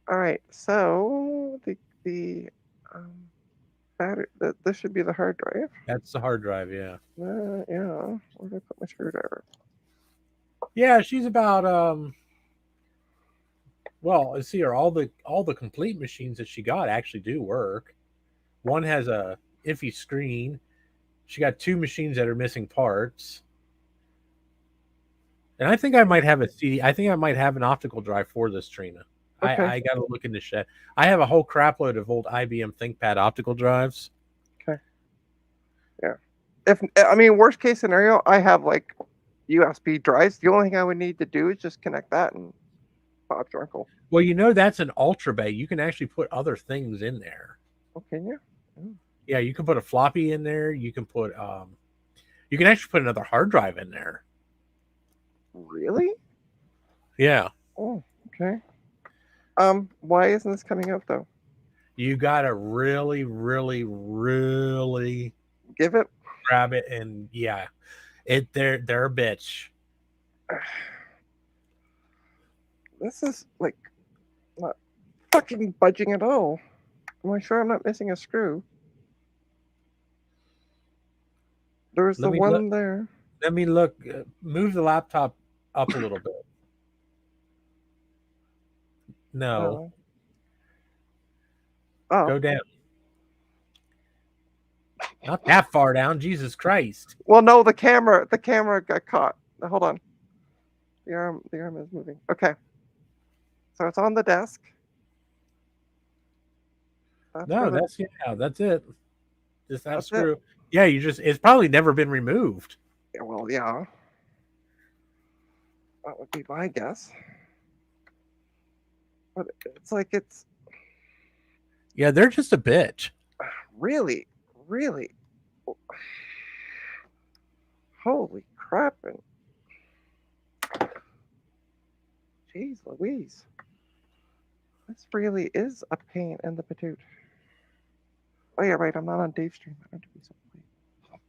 All right, so the um, battery. This should be the hard drive. That's the hard drive, yeah. Yeah. Where did I put my screwdriver? Yeah, she's about well, let's see her. All the complete machines that she got actually do work. One has a iffy screen. She got two machines that are missing parts. And I think I might have a CD. I think I might have an optical drive for this, Trina. Okay. I got to look in the shed. I have a whole crapload of old IBM ThinkPad optical drives. Okay. Yeah. If I mean worst case scenario, I have like USB drives. The only thing I would need to do is just connect that and Bob's your uncle. Well, you know that's an Ultra Bay. You can actually put other things in there. Okay, yeah. Yeah, you can put a floppy in there. You can put you can actually put another hard drive in there. Really? Yeah. Oh, okay. Why isn't this coming up though? You gotta really, really, really Give it. grab it and yeah. They're a bitch. This is like not fucking budging at all. Am I sure I'm not missing a screw? There's the one there. Let me look. Move the laptop up a little bit. No. Oh. Go down. Not that far down. Jesus Christ. Well, no, the camera got caught. Hold on. The arm is moving. Okay. So it's on the desk. That's it. Just that screw. Yeah, it's probably never been removed. Yeah, well, yeah. That would be my guess. But it's like it's. Yeah, they're just a bitch. Really? Holy crap. Jeez Louise. This really is a pain in the patoot. Oh, yeah, right. I'm not on Dave's stream. I don't have to be so late.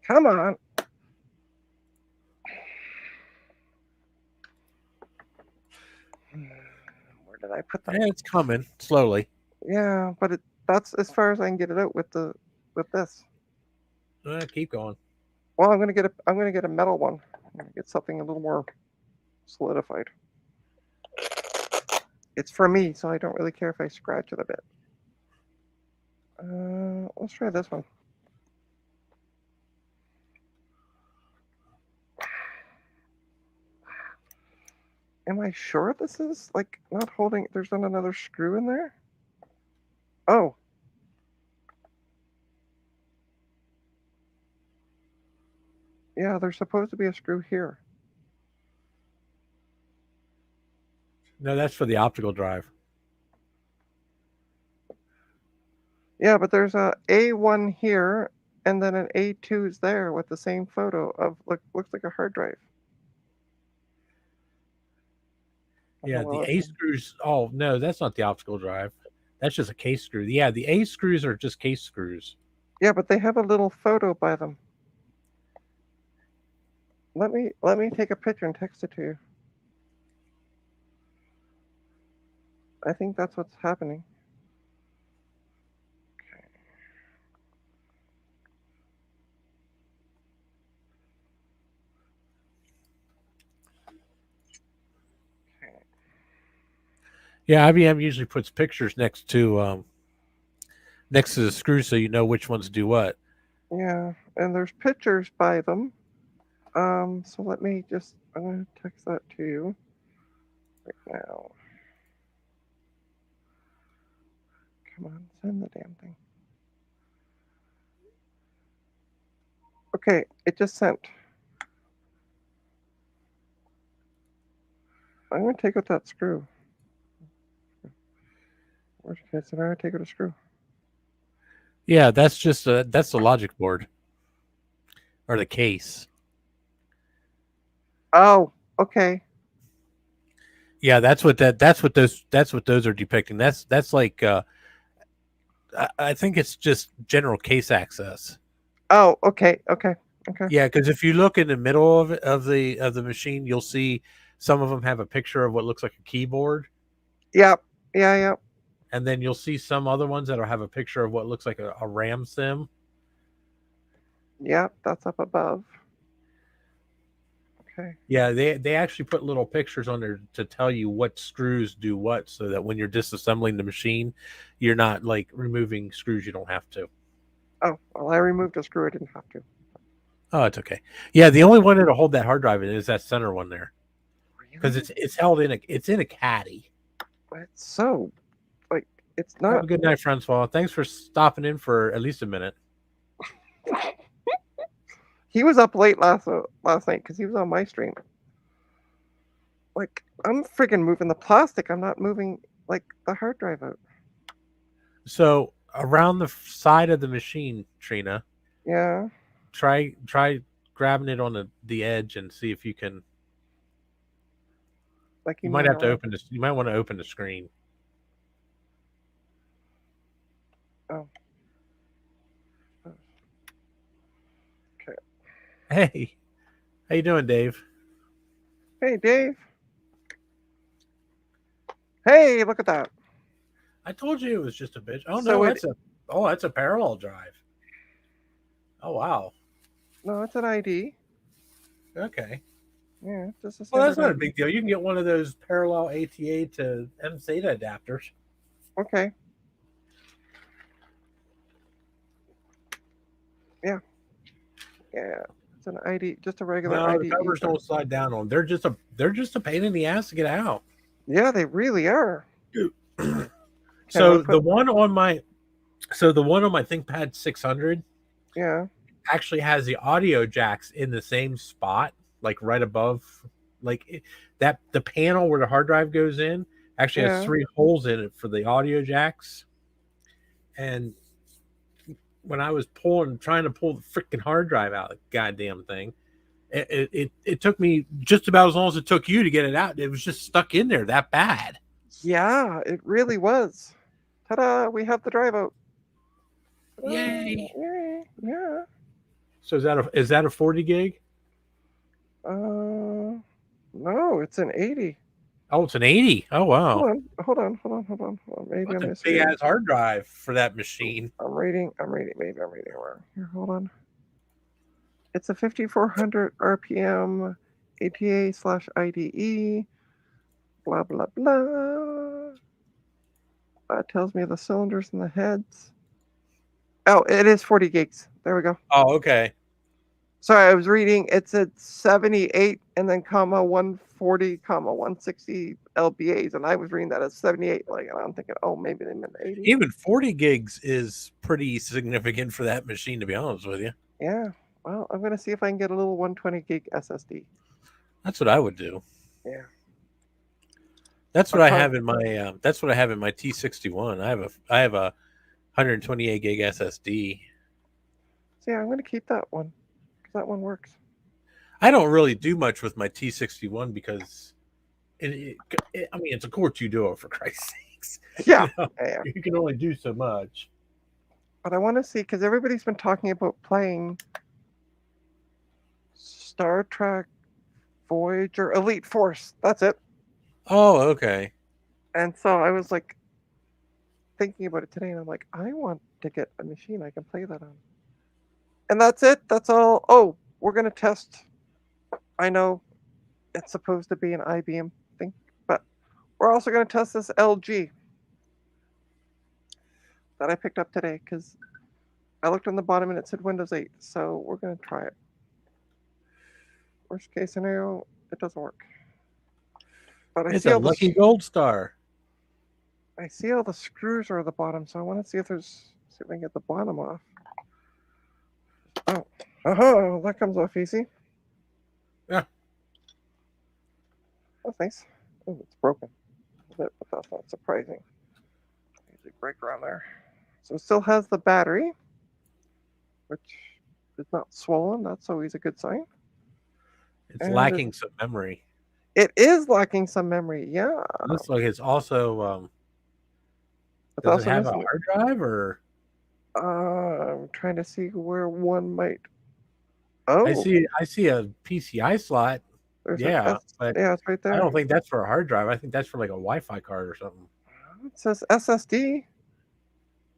Come on. Where did I put that? Yeah, it's coming slowly. Yeah, but that's as far as I can get it out with this. Keep going. Well, I'm gonna get a metal one. I'm gonna get something a little more solidified. It's for me, so I don't really care if I scratch it a bit. Let's try this one. Am I sure this is like not holding? There's not another screw in there? Oh. Yeah, there's supposed to be a screw here. No, that's for the optical drive. Yeah, but there's a A1 here, and then an A2 is there with the same photo of looks like a hard drive. Yeah, the A screws. Oh no, that's not the optical drive. That's just a case screw. Yeah, the A screws are just case screws. Yeah, but they have a little photo by them. Let me take a picture and text it to you. I think that's what's happening. Yeah, IBM usually puts pictures next to the screws so you know which ones do what. Yeah, and there's pictures by them. So let me just, I'm going to text that to you right now. Come on, send the damn thing. Okay, it just sent. I'm going to take out that screw. Worst case scenario, take out a screw. Yeah, that's the logic board or the case. Oh, okay. Yeah, that's what those are depicting. That's like I think it's just general case access. Oh, okay, okay, okay. Yeah, because if you look in the middle of the machine, you'll see some of them have a picture of what looks like a keyboard, Yep, yeah, yep, and then you'll see some other ones that'll have a picture of what looks like a RAM sim. yep. That's up above. Okay. Yeah, they actually put little pictures on there to tell you what screws do what, so that when you're disassembling the machine, you're not like removing screws you don't have to. Oh, well, I removed a screw. I didn't have to. Oh, it's okay. Yeah, the only one that'll hold that hard drive in is that center one there because Really? it's held in a caddy. It's so, like, it's Have not. a good night, Francois. Thanks for stopping in for at least a minute. He was up late last night because he was on my stream. Like, I'm freaking moving the plastic. I'm not moving, like, the hard drive out. So around the side of the machine, Trina, Yeah, try grabbing it on the edge and see if you can. like You you might mean have to around. open this. You might want to open the screen. Oh, okay. Hey, how you doing, Dave? Hey, Dave. Hey, look at that. I told you it was just a bitch. Oh So no, it, that's a parallel drive. Oh wow. no, it's an ID. Okay. Yeah, it's just a Well, that's standard not a ID. big deal. You can get one of those parallel ATA to MSATA adapters. Okay. Yeah, yeah. It's an ID, just a regular No, the IDE covers drive. don't slide down on. They're just a pain in the ass to get out. Yeah, they really are. Okay, let me so put. the one on my ThinkPad 600 Yeah, actually has the audio jacks in the same spot, like right above, that the panel where the hard drive goes in actually has yeah. three holes in it for the audio jacks. And when I was trying to pull the freaking hard drive out, the goddamn thing, it took me just about as long as it took you to get it out. It was just stuck in there that bad. Yeah, it really was. Ta-da! We have the drive out. Yay! Yeah, yeah. So is that a 40 gig? No, it's an 80. Oh, it's an 80. Oh wow, Hold on. Maybe that's I'm a big misreading. ass hard drive for that machine. I'm reading. Maybe I'm reading wrong. Here, hold on. It's a 5400 RPM ATA/IDE. Blah blah blah. Tells me the cylinders and the heads. Oh, it is 40 gigs. There we go. Oh, okay. Sorry, I was reading. It said 78 and then comma 140 comma 160 LBAs, and I was reading that as 78. Like, and I'm thinking, oh, maybe they meant 80. Even 40 gigs is pretty significant for that machine, to be honest with you. Yeah. Well, I'm gonna see if I can get a little 120 gig SSD. That's what I would do. Yeah. That's I'll what I con- have in my that's what I have in my T61. I have a 128 gig SSD. So yeah, I'm gonna keep that one because that one works. I don't really do much with my T61 because I mean, it's a Core 2 Duo for Christ's sakes. Yeah. Yeah. You can only do so much. But I want to see, because everybody's been talking about playing Star Trek Voyager Elite Force. That's it. Oh, okay. And so I was like thinking about it today, and I'm like, I want to get a machine I can play that on. And that's it. That's all. Oh, we're gonna test. I know it's supposed to be an IBM thing, but we're also gonna test this LG that I picked up today because I looked on the bottom and it said Windows 8. So we're gonna try it. Worst case scenario, it doesn't work. But It's a lucky gold star. I see all the screws are at the bottom, so I want to see if I can get the bottom off. Oh, that comes off easy. Yeah. That's nice. Oh, it's broken a bit, but that's not surprising. Usually break around there. So it still has the battery, which is not swollen. That's always a good sign. It's lacking some memory. It is lacking some memory. Yeah. It looks like it's also. Does it have a hard drive or? I'm trying to see where one might. Oh, I see a PCI slot. Yeah, but yeah, it's right there. I don't think that's for a hard drive. I think that's for like a Wi-Fi card or something. It says SSD.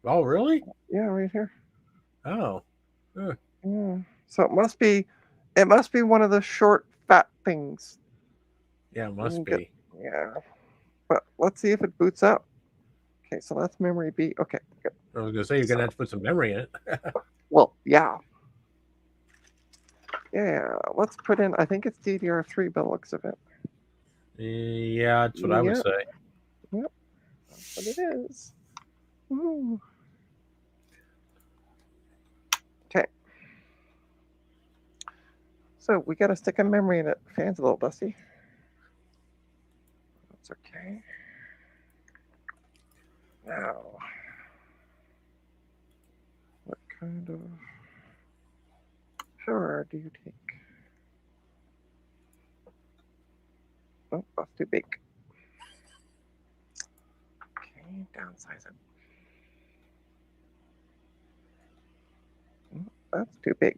Oh, really? Yeah, right here. Oh. Yeah. So it must be one of the short fat things. Yeah, it must be. Yeah. But let's see if it boots up. Okay, so that's memory B. Okay, good. I was gonna say you're gonna have to put some memory in it. Well, yeah. Yeah, let's put in, I think it's DDR3 by the looks of it. Yeah, that's what I would say. Yep, that's what it is. Ooh. Okay. So we got to stick a memory in it. Fan's a little dusty. That's okay. Now, what kind of power do you take? Oh, that's too big. Okay, downsize it. Oh, that's too big.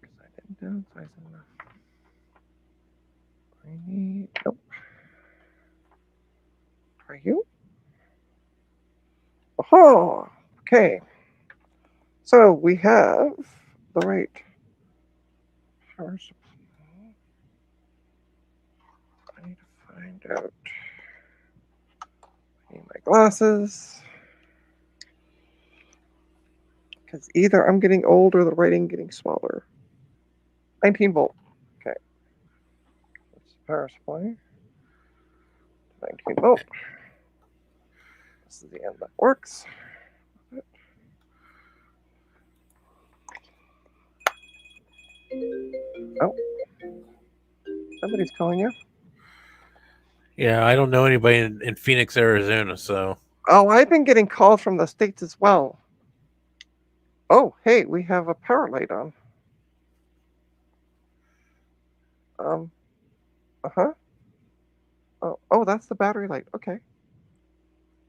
Because I didn't downsize enough. I need, nope. Try you. Oh, okay. So we have the right power supply. I need to find out. I need my glasses. Because either I'm getting old or the writing getting smaller. 19 volt. Okay. That's the power supply. 19 volt. This is the end that works. Oh. Somebody's calling you. Yeah, I don't know anybody in Phoenix, Arizona, so. Oh, I've been getting calls from the States as well. Oh, hey, we have a power light on. Uh-huh. Oh, that's the battery light. Okay.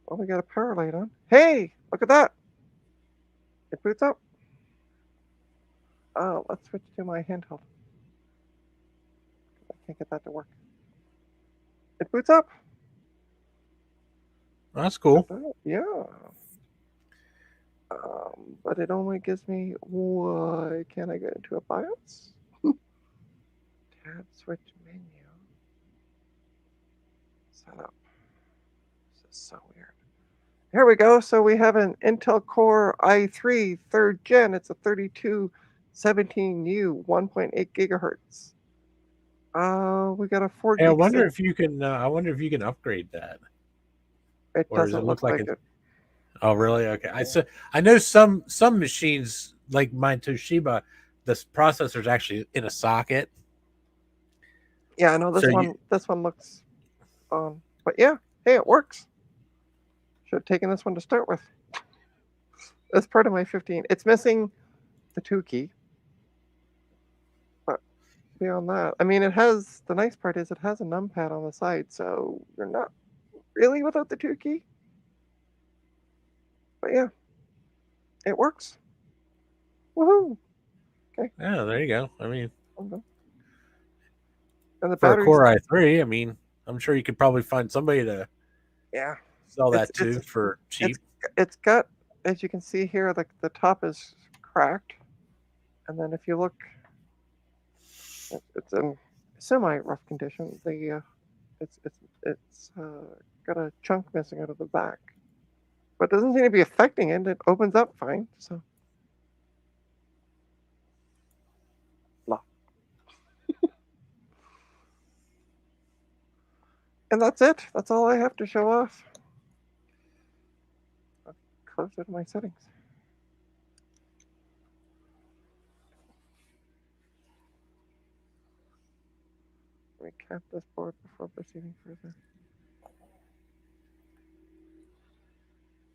Well, we got a power light on. Hey, look at that. It boots up. Oh, let's switch to my handheld. I can't get that to work. It boots up. That's cool. Yeah. But it only gives me, why can't I get into a BIOS? Tab switch menu. Setup. This is so weird. Here we go. So we have an Intel Core i3 3rd gen. It's a 3217U, 1.8 gigahertz. We got a 4 Hey, I wonder if you can. I wonder if you can upgrade that. It doesn't look like it. Oh, really? Okay. I know some machines like my Toshiba, the processor's actually in a socket. Yeah, I know this one. This one looks. But yeah, hey, it works. Should have taken this one to start with. That's part of my 15. It's missing the 2 key. But beyond that, I mean, it has, the nice part is it has a numpad on the side, so you're not really without the 2 key. But yeah. It works. Woohoo! Okay. Yeah, there you go. I mean, Okay. And the for a batteries, Core i3, I mean, I'm sure you could probably find somebody to yeah. sell It's that it's to for it's cheap. it's got, as you can see here, like the top is cracked, and then if you look, it's in semi rough condition. It's got a chunk missing out of the back, but it doesn't seem to be affecting it. It opens up fine. So, blah. And that's it. That's all I have to show off. I've closed out my settings. Recap this board before proceeding further.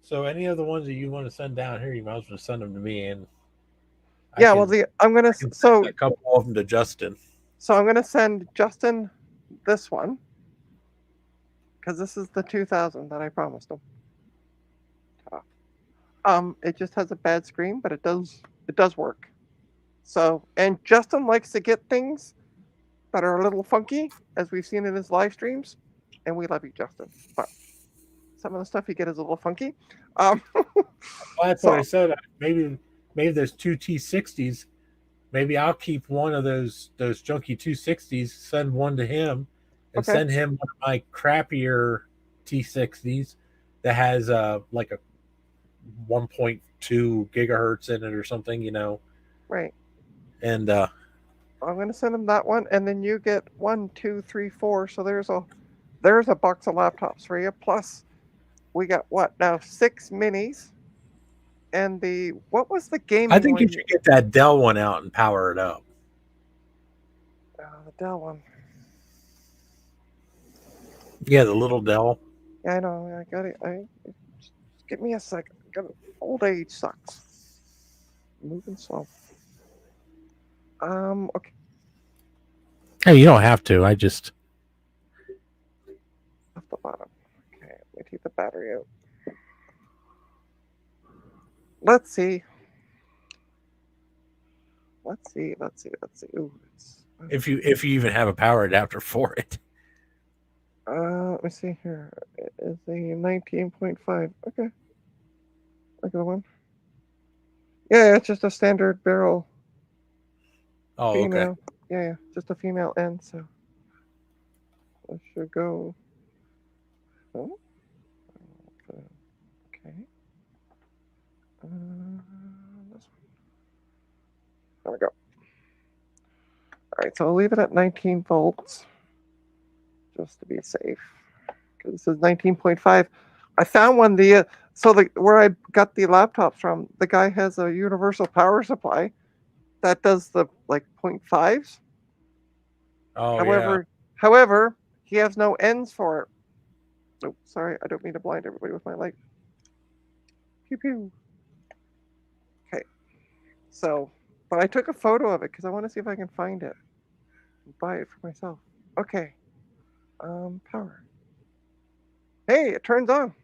So any of the ones that you want to send down here, you might as well send them to me, and I Yeah, well, can I'm gonna I can send so a couple of them to Justin. I'm gonna send Justin this one because this is the 2000 that I promised him. It just has a bad screen, but it does work. So, and Justin likes to get things that are a little funky, as we've seen in his live streams, and we love you, Justin. But some of the stuff you get is a little funky. Um, Well, that's what I so said. Maybe there's two T60s. Maybe I'll keep one of those junky 260s, send one to him, and okay, send him one of my crappier T60s that has like a 1.2 gigahertz in it or something, right. And I'm gonna send him that one, and then you get 1, 2, 3, 4. So there's a box of laptops for you. Plus, we got what now? 6 minis, and the what was the I gaming think you one? should get that Dell one out and power it up. The Dell one. Yeah, the little Dell. Yeah, I know. I got it. Just give me a second. Old age sucks. Moving slow. Okay. Hey, you don't have to. I just Off the bottom. Okay, let me take the battery out. Let's see. Let's see. Let's see. Let's see. Ooh, if you even have a power adapter for it. let me see here. It is a 19.5. Okay, like the one. Yeah, it's just a standard barrel Oh, okay. female. Yeah, just a female end. So let's should go. Oh, okay. This one. There we go. All right, so I'll leave it at 19 volts just to be safe because this is 19.5. I found one where I got the laptops from. The guy has a universal power supply that does the like 0.5s. Oh yeah. However, he has no ends for it. Oh, sorry, I don't mean to blind everybody with my light. Pew pew. Okay, so, but I took a photo of it because I want to see if I can find it and buy it for myself. Okay, power. Hey, it turns on.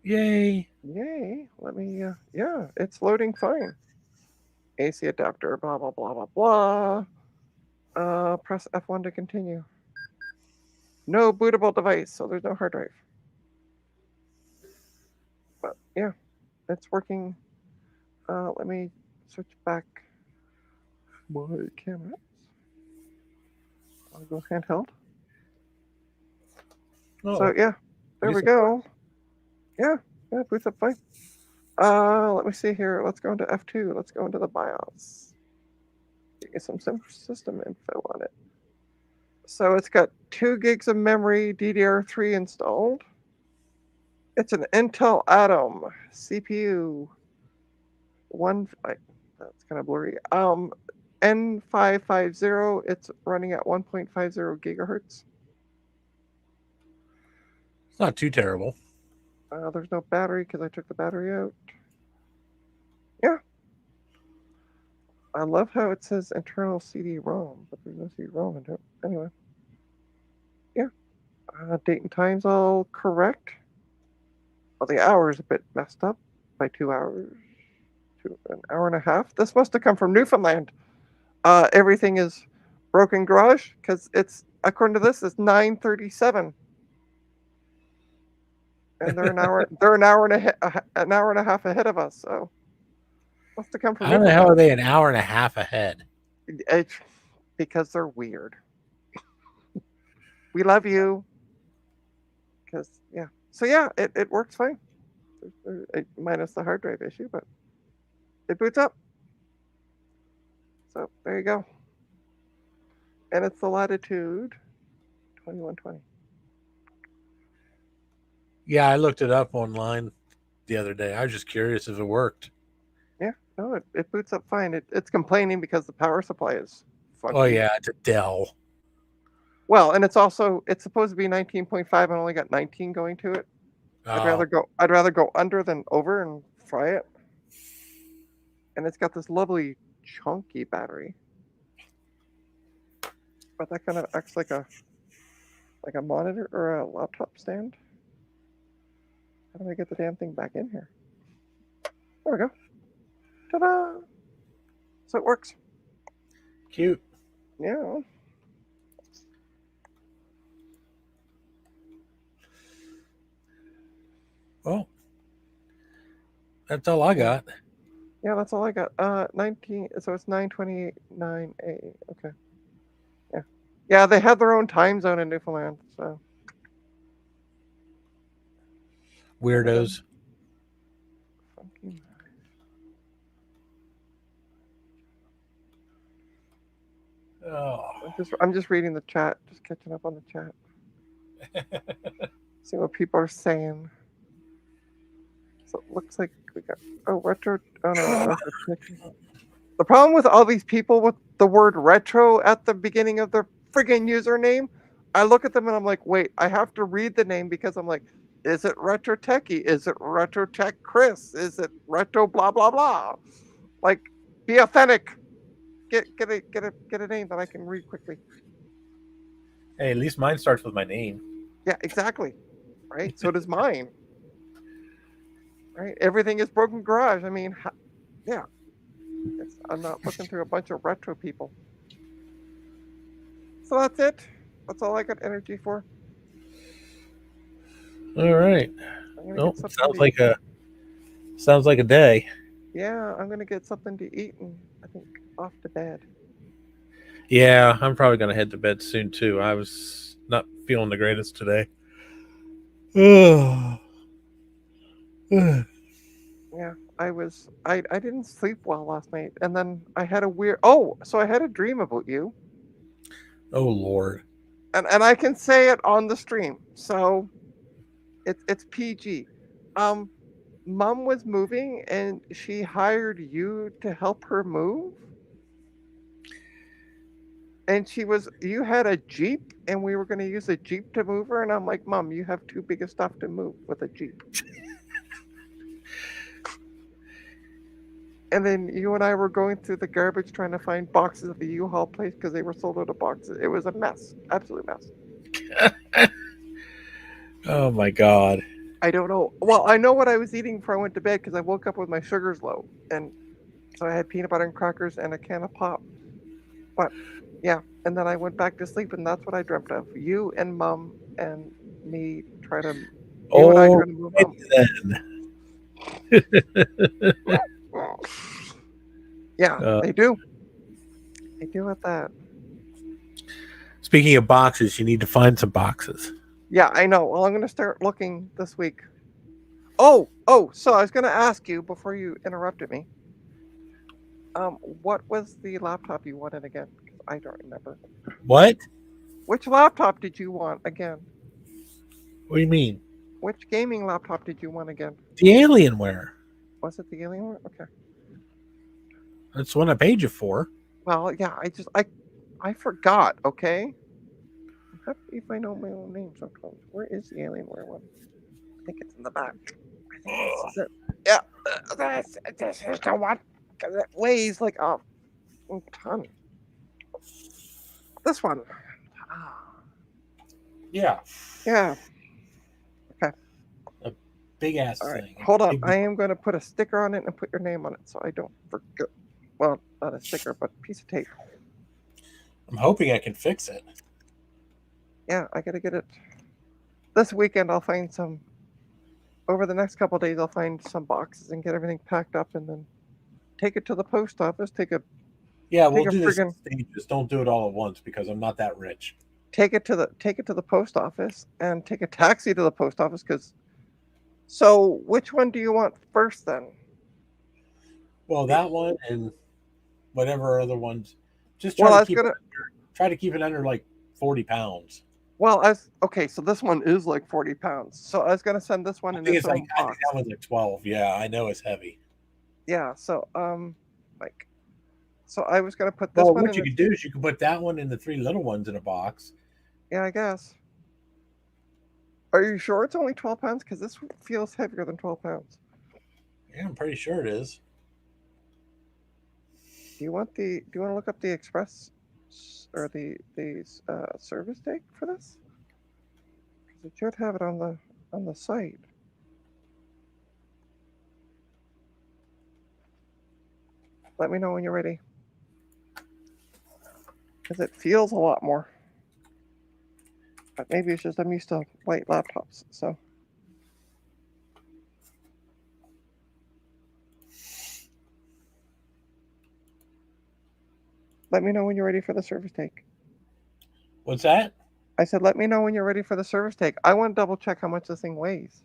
Yay. Yay! Let me. Yeah, it's loading fine. AC adapter. Blah blah blah blah blah. Press F1 to continue. No bootable device, so there's no hard drive. But yeah, it's working. Let me switch back my cameras. I'll go handheld. Oh, So yeah, there we go. Yeah, boots up fine. Let me see here. Let's go into F2. Let's go into the BIOS. Get some system info on it. So it's got 2 gigs of memory, DDR3 installed. It's an Intel Atom CPU. That's kind of blurry. N550. It's running at 1.50 gigahertz. It's not too terrible. There's no battery because I took the battery out. Yeah. I love how it says internal CD-ROM, but there's no CD-ROM in it. Anyway. Yeah. Date and time's all correct. Well, the hour's a bit messed up, by 2 hours, an hour and a half. This must have come from Newfoundland. Everything is broken garage because it's according to this, it's 9:37, and they're an hour and a half ahead of us. So must have come from How the hell are Newfoundland. they an hour and a half ahead? It's because they're weird. We love you. Because yeah, so yeah, it works fine. Minus the hard drive issue, but it boots up. So there you go. And it's the Latitude 2120. Yeah, I looked it up online the other day. I was just curious if it worked. Yeah, no, it boots up fine. It's complaining because the power supply is Oh funky. yeah, it's a Dell. Well, and it's supposed to be 19.5 and only got 19 going to it. Oh, I'd rather go under than over and fry it. And it's got this lovely chunky battery. But that kind of acts like a monitor or a laptop stand. How do I get the damn thing back in here? There we go. Ta-da! So it works. cute. Yeah. Well, that's all I got. Yeah, that's all I got. 19. So it's 9:29 a. Okay. Yeah. Yeah, they have their own time zone in Newfoundland. So. Weirdos. Funky. Oh. I'm just reading the chat, just catching up on the chat. See what people are saying. So it looks like we got retro. Oh no, retro. The problem with all these people with the word retro at the beginning of their friggin' username, I look at them and I'm like, wait, I have to read the name because I'm like, is it Retro Techie? Is it Retro Tech Chris? Is it Retro blah blah blah? Like, be authentic. Get a name that I can read quickly. Hey, at least mine starts with my name. Yeah, exactly. Right. So does mine. Right. Everything is broken garage. I mean, yeah. I'm not looking through a bunch of retro people. So that's it. That's all I got energy for. All right. Nope. Sounds like a day. Yeah, I'm gonna get something to eat and I think off to bed. Yeah, I'm probably gonna head to bed soon too. I was not feeling the greatest today. Yeah, I didn't sleep well last night, and then I had so I had a dream about you, Oh Lord. and I can say it on the stream, so it's PG. Mom was moving, and she hired you to help her move. And you had a Jeep, and we were going to use a Jeep to move her. And I'm like, Mom, you have too big of stuff to move with a Jeep. And then you and I were going through the garbage trying to find boxes at the U-Haul place because they were sold out of boxes. It was a mess, absolute mess. Oh my God. I don't know. Well, I know what I was eating before I went to bed because I woke up with my sugars low, and so I had peanut butter and crackers and a can of pop. But yeah, and then I went back to sleep, and that's what I dreamt of: you and Mom and me you and I trying to move Mom. Yeah, they do. They do with that. Speaking of boxes, you need to find some boxes. Yeah, I know. Well, I'm going to start looking this week. Oh, so I was going to ask you before you interrupted me. What was the laptop you wanted again? Because I don't remember. What? Which laptop did you want again? What do you mean? Which gaming laptop did you want again? The Alienware. Was it the Alienware? Okay. That's what I paid you for. Well, yeah, I forgot, okay? I'm happy if I know my own name sometimes. Where is the Alienware one? I think it's in the back. I think this is it. Yeah, this is the one. Because it weighs like a ton. This one. Yeah. Yeah. Okay. big ass All right, thing. hold up. Big I am going to put a sticker on it and put your name on it so I don't forget. Well, not a sticker, but a piece of tape. I'm hoping I can fix it. Yeah, I got to get it. This weekend, I'll find some. Over the next couple of days, I'll find some boxes and get everything packed up and then take it to the post office. Yeah, we'll Take a do this in friggin' stages. Don't do it all at once because I'm not that rich. take it to the post office and take a taxi to the post office because. So, which one do you want first then? Well, that one and whatever other ones. Just Well, I was gonna. try to keep it under like 40 pounds. Well, I was okay. So this one is like 40 pounds. So I was gonna send this one in its own I think box. that one's like 12. Yeah, I know it's heavy. Yeah. So like, so I was gonna put this Well, one what in you its. could do is you could put that one and the three little ones in a box. Yeah, I guess. Are you sure it's only 12 pounds? Because this feels heavier than 12 pounds. Yeah, I'm pretty sure it is. Do you want to look up the express or the service take for this? Because it should have it on the site. Let me know when you're ready. Because it feels a lot more. But maybe it's just I'm used to light laptops. So let me know when you're ready for the service take. What's that? I said, let me know when you're ready for the service take. I want to double check how much this thing weighs.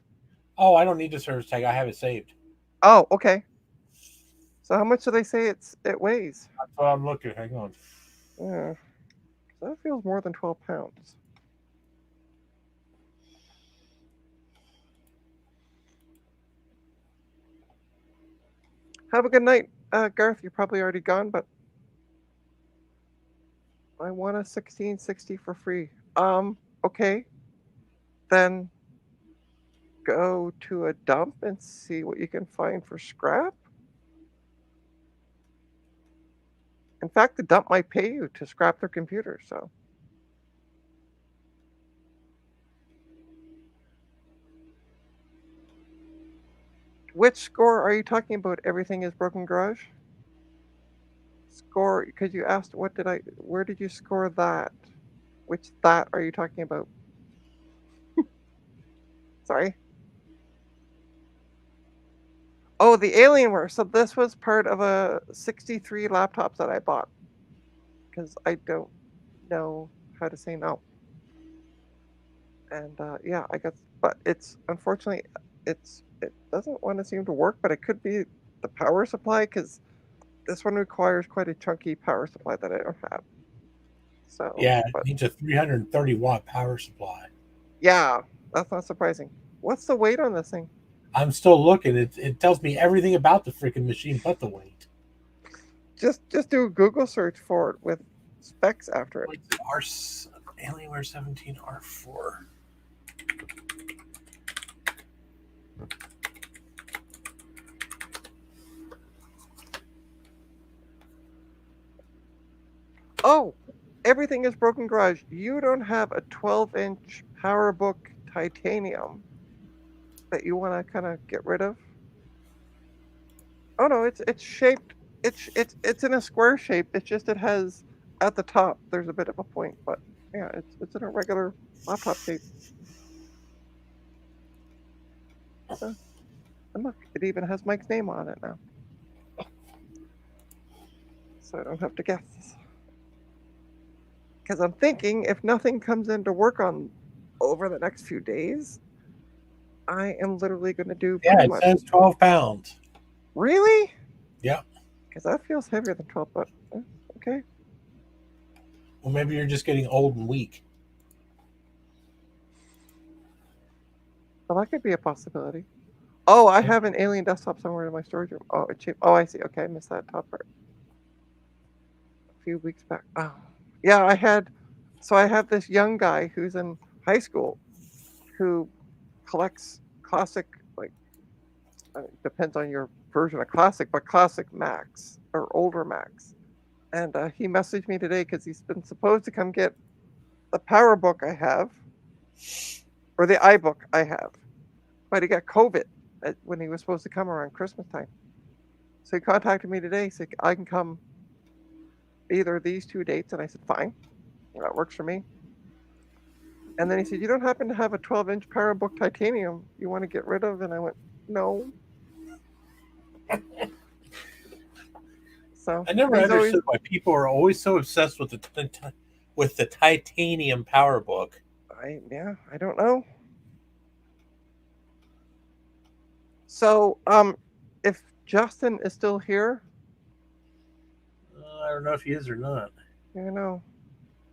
Oh, I don't need the service tag. I have it saved. Oh, okay. So how much do they say it weighs? That's what I'm looking. Hang on. Yeah, that feels more than 12 pounds. Have a good night, Garth. You're probably already gone, but I want a 1660 for free. Okay. Then go to a dump and see what you can find for scrap. In fact, the dump might pay you to scrap their computer, so. Which score are you talking about? Everything is broken garage? Score, because you asked where did you score that? Which that are you talking about? Sorry. Oh, the Alienware. So this was part of a 63 laptops that I bought because I don't know how to say no. And yeah, I guess, but it's unfortunately it doesn't want to seem to work, but it could be the power supply because this one requires quite a chunky power supply that I don't have. So, Yeah, it but needs a 330-watt power supply. yeah, that's not surprising. What's the weight on this thing? I'm still looking. It tells me everything about the freaking machine but the weight. Just do a Google search for it with specs after it. What's the R Alienware 17 R4? Oh, everything is broken garage. You don't have a 12-inch PowerBook titanium that you want to kind of get rid of. Oh no, it's shaped. It's in a square shape. It's just it has at the top there's a bit of a point, but yeah, it's in a regular laptop shape. And look, it even has Mike's name on it now, so I don't have to guess. Because I'm thinking if nothing comes in to work on over the next few days, I am literally going to do Yeah, pretty it much. says 12 pounds. Really? Yeah. Because that feels heavier than 12, but okay. Well, maybe you're just getting old and weak. Well, that could be a possibility. Oh, I have an alien desktop somewhere in my storage room. Oh, it's cheap. Oh, I see. Okay, I missed that top part. A few weeks back. Oh, yeah, I had. So I have this young guy who's in high school who collects classic, like, depends on your version of classic, but classic Macs or older Macs. And he messaged me today because he's been supposed to come get the PowerBook I have or the iBook I have, but he got COVID when he was supposed to come around Christmas time. So he contacted me today, said I can come either of these 2 dates, and I said fine, that works for me. And then he said, you don't happen to have a 12-inch PowerBook titanium you want to get rid of? And I went, no. So I never understood why people are always so obsessed with the titanium PowerBook. I don't know. So, if Justin is still here, I don't know if he is or not. I know.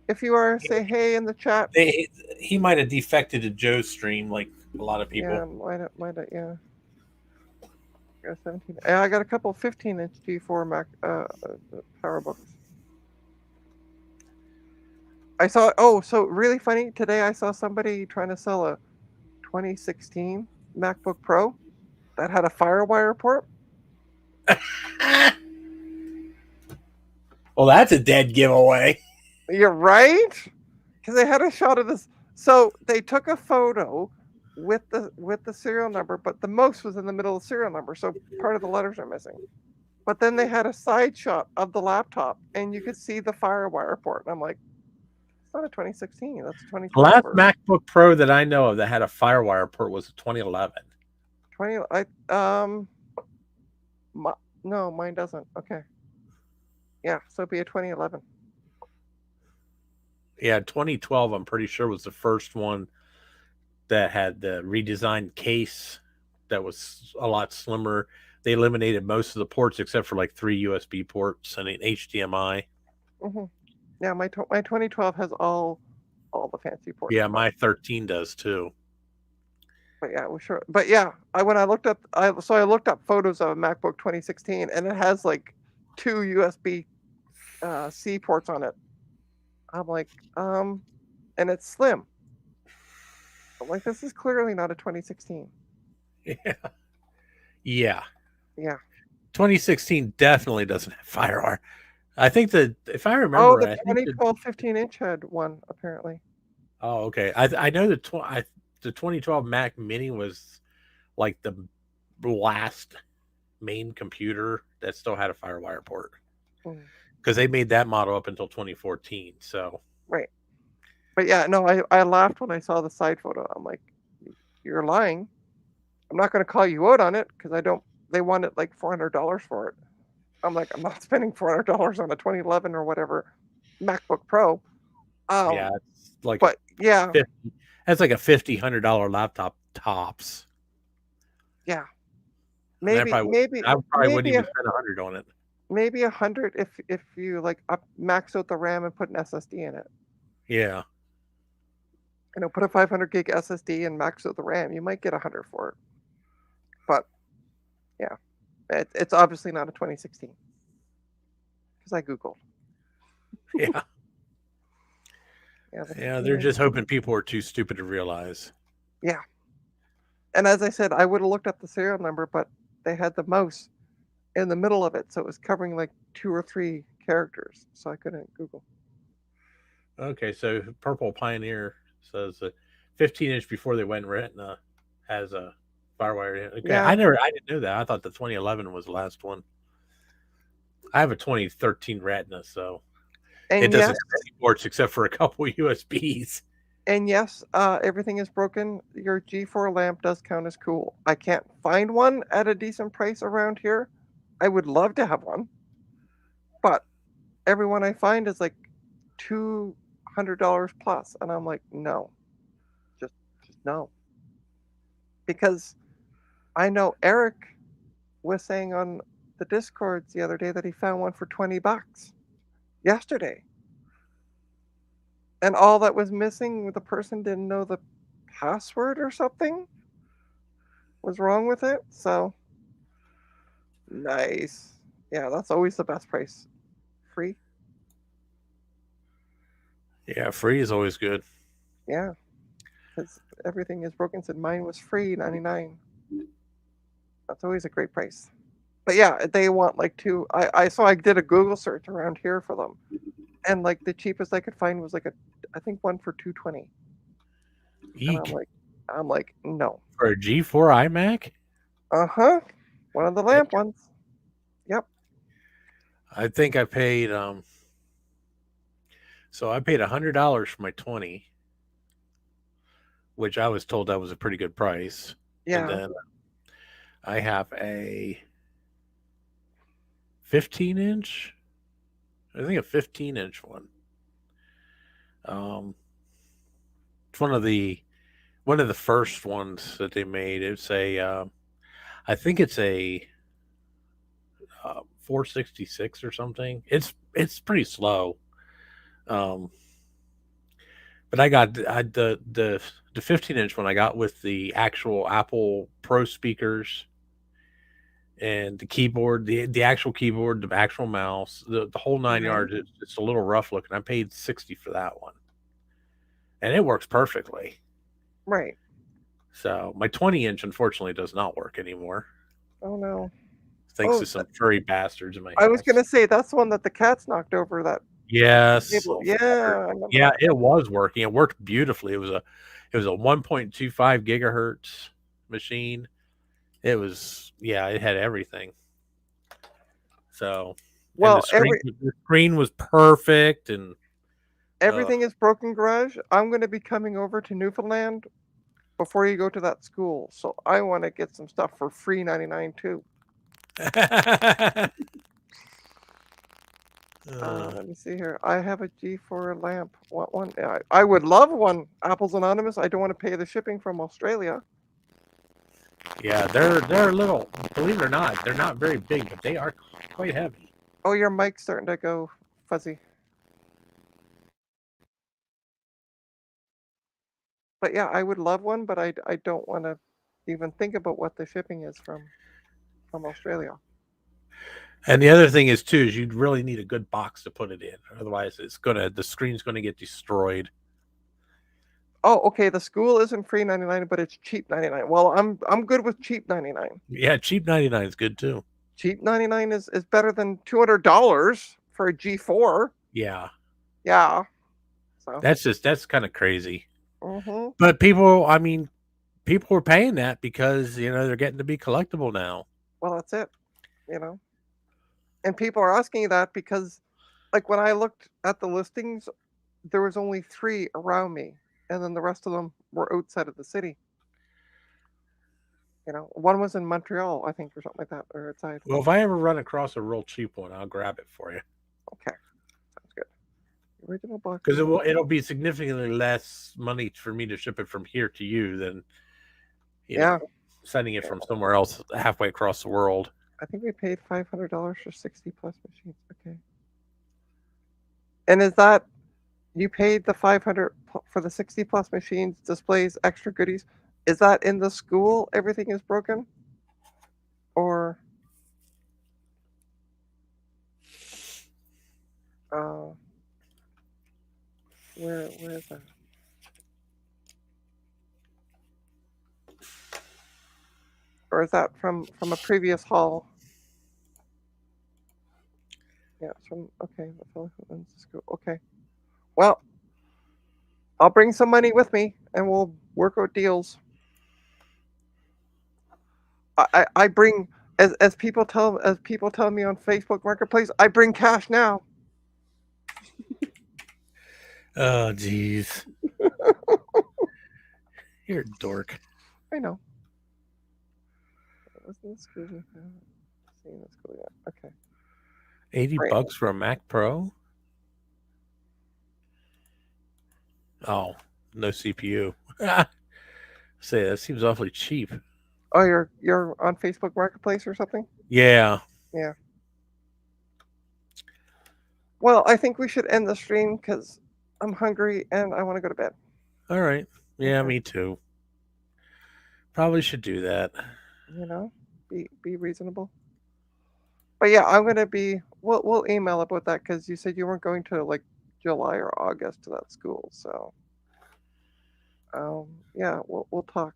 If you are, say hey in the chat. He might have defected to Joe's stream, like a lot of people. Yeah, might have, yeah. I got 17. I got a couple 15-inch G4 Mac PowerBooks. I saw. Oh, so really funny. Today I saw somebody trying to sell a 2016 MacBook Pro that had a FireWire port. Well, that's a dead giveaway. You're right, because they had a shot of this. So they took a photo with the serial number, but the most was in the middle of the serial number, so part of the letters are missing. But then they had a side shot of the laptop, and you could see the FireWire port. And I'm like, it's not a 2016. That's a 2012. The last MacBook Pro that I know of that had a FireWire port was a 2011. No, mine doesn't. Okay. Yeah, so it'd be a 2011. Yeah, 2012, I'm pretty sure, was the first one that had the redesigned case that was a lot slimmer. They eliminated most of the ports except for like 3 USB ports and an HDMI. Mm-hmm. Yeah, my 2012 has all the fancy ports. Yeah, my 13 does too. But yeah, well, sure. But yeah, I looked up photos of a MacBook 2016, and it has like 2 USB C ports on it. I'm like, and it's slim. I'm like, this is clearly not a 2016. Yeah. 2016 definitely doesn't have FireWire. I think that if I remember, oh, the 2012 15-inch had one apparently. Oh, okay. I know the 2012 Mac Mini was like the last main computer that still had a FireWire port, because they made that model up until 2014. So right, but yeah, no, I laughed when I saw the side photo. I'm like, you're lying. I'm not going to call you out on it because I don't. They wanted like $400 for it. I'm like, I'm not spending $400 on a 2011 or whatever MacBook Pro. Yeah, it's like, but yeah, that's like a $100 laptop tops. Yeah, maybe I probably wouldn't even spend $100 on it. Maybe $100 if you like max out the RAM and put an SSD in it. Yeah. Put a 500 gig SSD and max out the RAM. You might get $100 for it. But yeah, it's obviously not a 2016 because I googled. Yeah. Yeah, they're just hoping people are too stupid to realize. Yeah. And as I said, I would have looked up the serial number, but they had the mouse in the middle of it, so it was covering like 2 or 3 characters, so I couldn't Google. Okay, so Purple Pioneer says 15-inch before they went Retina has a FireWire. Okay, yeah. I didn't know that. I thought the 2011 was the last one. I have a 2013 Retina, so it doesn't have any ports except for a couple USBs. And yes, everything is broken. Your G4 lamp does count as cool. I can't find one at a decent price around here. I would love to have one, but everyone I find is like $200 plus, and I'm like, no, just no, because I know Eric was saying on the Discords the other day that he found one for $20 yesterday. And all that was missing, the person didn't know the password or something was wrong with it. So nice. Yeah, that's always the best price. Free. Yeah, free is always good. Yeah, because everything is broken. Said mine was free, $99. That's always a great price. But yeah, they want like 2. I did a Google search around here for them, and like the cheapest I could find was like I think one for $220. And I'm like, no. for a G4 iMac? Uh-huh. One of the Damn. lamp ones. Yep. I think I paid so I paid $100 for my 20, which I was told that was a pretty good price. And Yeah. then I have a 15-inch. I think a 15-inch one. Um, it's one of the first ones that they made. It's a I think it's a 466 or something. It's pretty slow. Um, but the 15-inch one I got with the actual Apple Pro speakers and the keyboard, the actual keyboard, the actual mouse, the whole nine Right. yards. It's a little rough looking. I paid 60 for that one, and it works perfectly. Right. So my 20-inch unfortunately does not work anymore, Oh no. thanks Oh, to some furry bastards in my I was house. gonna say that's the one that the cats knocked over. That Yes, table. little Yeah, fucker. I remember Yeah, that. it was working. It worked beautifully. It was a 1.25 gigahertz machine. It was, yeah, it had everything. So, and the Well, screen the screen was perfect and everything is broken garage. I'm gonna be coming over to Newfoundland before you go to that school, so I want to get some stuff for free 99 too. uh, Let me see here. I have a G4 lamp. What one? I would love one. Apple's Anonymous. I don't want to pay the shipping from Australia. yeah, they're little. Believe it or not, they're not very big, but they are quite heavy. Oh, your mic's starting to go fuzzy. But yeah, I would love one, but I don't want to even think about what the shipping is from Australia. And the other thing is too is you'd really need a good box to put it in. Otherwise, the screen's gonna get destroyed. Oh, okay. The school isn't free 99, but it's cheap 99. Well, I'm good with cheap 99. Yeah, cheap 99 is good too. Cheap 99 is better than $200 for a G4. Yeah, Yeah. So, that's kind of crazy. mhm. But people, I mean, people are paying that because they're getting to be collectible now. Well, that's it, you know. And people are asking that because like when I looked at the listings, there was only 3 around me, and then the rest of them were outside of the city. One was in Montreal, I think, or something like that, or outside. Well, if I ever run across a real cheap one, I'll grab it for you Okay, sounds good. Original box. because it'll be significantly less money for me to ship it from here to you than you Yeah, know sending it from somewhere else halfway across the world. I think we paid $500 for 60 plus machines. Okay. And is that you paid the 500 for the 60 plus machines, displays, extra goodies? Is that in the school? Everything is broken, or uh, where is that? Or is that from a previous haul? Yeah, it's from okay. The Philippines school. Okay. Well, I'll bring some money with me, and we'll work out deals. I bring as people tell me on Facebook Marketplace. I bring cash now. Oh, jeez, you're a dork. I know. Wasn't the school? Seeing the school yet? Okay. 80 Right. bucks for a Mac Pro? Oh, no CPU. Say that seems awfully cheap. Oh, you're on Facebook Marketplace or something? Yeah. Yeah. Well, I think we should end the stream because I'm hungry and I want to go to bed. All right. Yeah, Okay. me too. Probably should do that. You know, be reasonable. But yeah, I'm gonna be. We'll email about that because you said you weren't going to like July or August to that school. So yeah, we'll talk.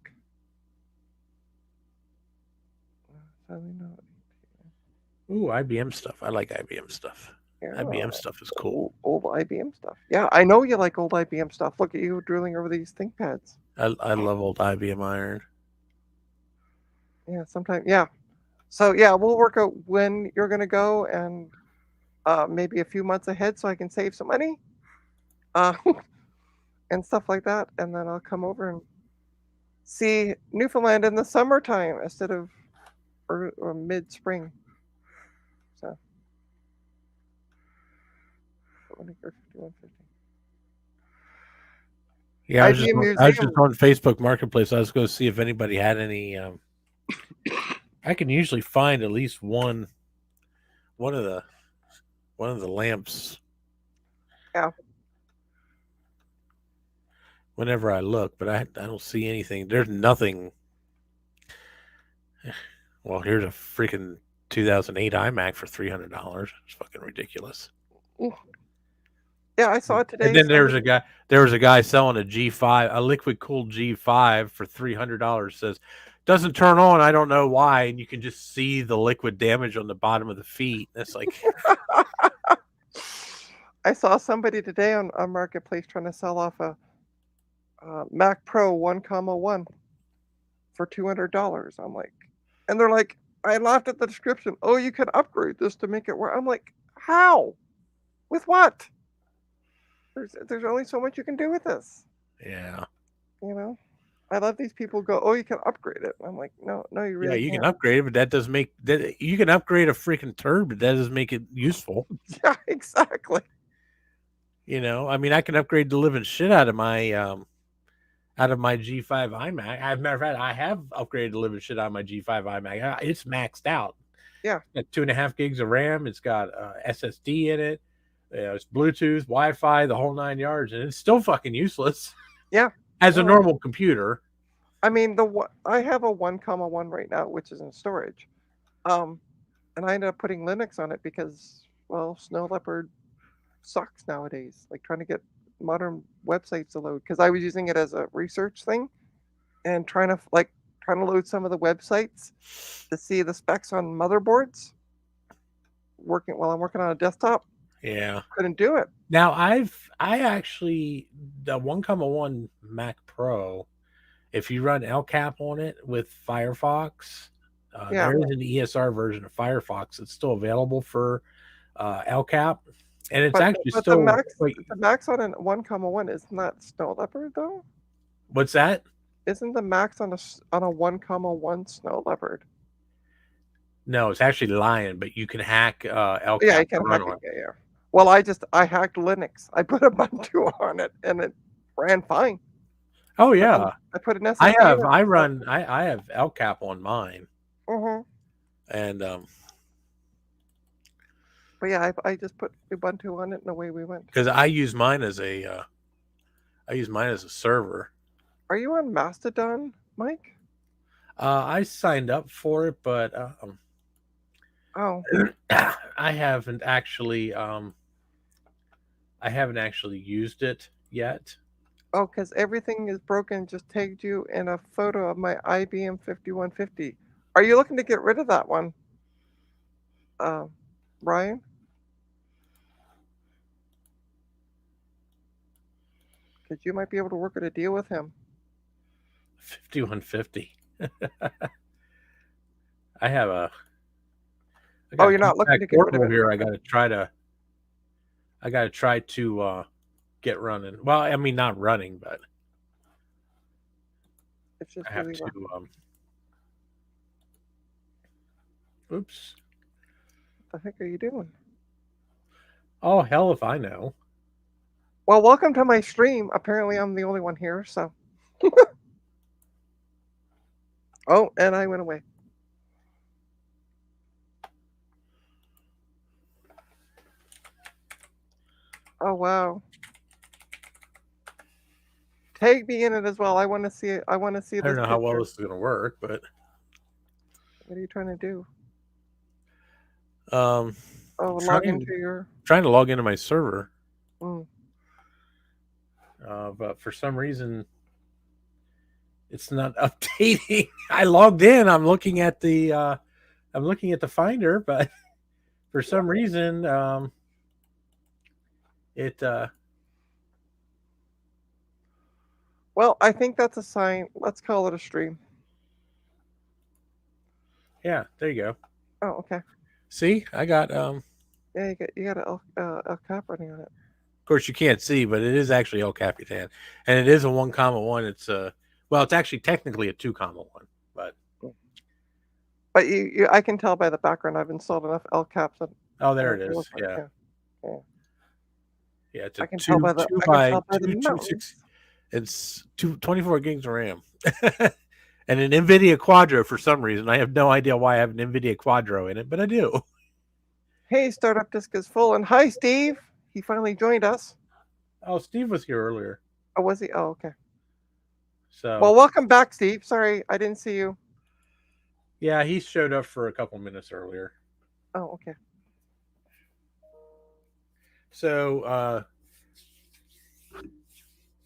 Ooh, IBM stuff. I like IBM stuff. Yeah, IBM stuff is cool. old IBM stuff. Yeah, I know you like old IBM stuff. Look at you drilling over these ThinkPads. I love old IBM iron. Yeah, sometime. Yeah. So yeah, we'll work out when you're gonna go, and maybe a few months ahead, so I can save some money, uh, and stuff like that, and then I'll come over and see Newfoundland in the summertime instead of or mid spring. So 5150. Yeah, IBM I was just Museum. on Facebook Marketplace. I was going to see if anybody had any. I can usually find at least one of the one of the lamps Yeah. whenever I look, but I don't see anything. There's nothing. Well, here's a freaking 2008 iMac for $300. It's fucking ridiculous. Ooh. Yeah, I saw it And today. then Somebody. there was a guy selling a G5, a liquid cooled G5 for $300. Says doesn't turn on. I don't know why, and you can just see the liquid damage on the bottom of the feet. That's like, I saw somebody today on Marketplace trying to sell off a Mac Pro 1,1 for $200. I'm like, and they're like, I laughed at the description. Oh, you can upgrade this to make it work. I'm like, how? With what? There's only so much you can do with this. yeah, You know. I love these people go, oh, you can upgrade it. I'm like, no, no, you yeah. really You can can't. upgrade it, but that doesn't make that. You can upgrade a freaking turd, but that doesn't make it useful. Yeah, exactly. You know, I mean, I can upgrade the living shit out of my G5 iMac. As a matter of fact, I have upgraded the living shit out of my G5 iMac. It's maxed out. Yeah. It's got 2.5 gigs of RAM. It's got SSD in it. It's Bluetooth, Wi-Fi, the whole 9 yards, and it's still fucking useless Yeah. as a No, normal computer. I mean I have a 1,1 right now, which is in storage. Um, and I ended up putting Linux on it because, well, Snow Leopard sucks nowadays. Like trying to get modern websites to load because I was using it as a research thing and trying to load some of the websites to see the specs on motherboards working while I'm working on a desktop. Yeah. Couldn't do it. Now I actually the 1,1 Mac Pro. If you run LCAP on it with Firefox, Yeah. there is an ESR version of Firefox that's still available for LCAP, and it's But actually but the still max quite. the max on a 1,1 isn't that Snow Leopard though? What's that? Isn't the max on a 1,1 Snow Leopard? No, it's actually Lion, but you can hack Yeah, LCAP you to can run hack it. on. Yeah, yeah. Well, I hacked Linux. I put Ubuntu on it and it ran fine. Oh But then yeah, I put an SSD in it. I have LCAP on mine, Mm-hmm. and But yeah, I just put Ubuntu on it and away we went. because I use mine as a server. Are you on Mastodon, Mike? I signed up for it, but Oh, I haven't actually used it yet. oh, because everything is broken. Just tagged you in a photo of my IBM 5150. Are you looking to get rid of that one, uh, Ryan? Because you might be able to work out a deal with him. 5150. I have a I Oh, got a you're not looking compact to get rid of portable it. here. Okay. I got to try to get running. Well, I mean not running, but It's just I have really to rough. oops. What the heck are you doing? Oh, hell if I know. Well, welcome to my stream. Apparently, I'm the only one here, so. Oh, and I went away. Oh wow. Tag me in it as well. I want to see it. I want to see I don't this know how well picture. this is going to work, but What are you trying to do? um Oh, log trying into your. trying to log into my server, Mm. but for some reason it's not updating. I logged in. I'm looking at the Finder, but for some reason it Well, I think that's a sign. Let's call it a stream. Yeah, there you go. Oh, okay. See, I got Yeah, you got El Cap running on it. Of course, you can't see, but it is actually El Capitan, and it is a 1,1. It's well, it's actually technically a 2,1, but Mm. But I can tell by the background. I've installed enough El Caps, and oh, there I it can is. look at Yeah, yeah. Yeah. yeah. It's a I can tell two by the two I can by tell by the two two mountains. six. It's 24 gigs of RAM, and an NVIDIA Quadro for some reason. I have no idea why I have an NVIDIA Quadro in it, but I do. Hey, startup disk is full, and hi, Steve. He finally joined us. Oh, Steve was here earlier, Oh, was he? Oh, okay. so Well, welcome back, Steve. Sorry, I didn't see you. yeah, he showed up for a couple minutes earlier. Oh, okay. So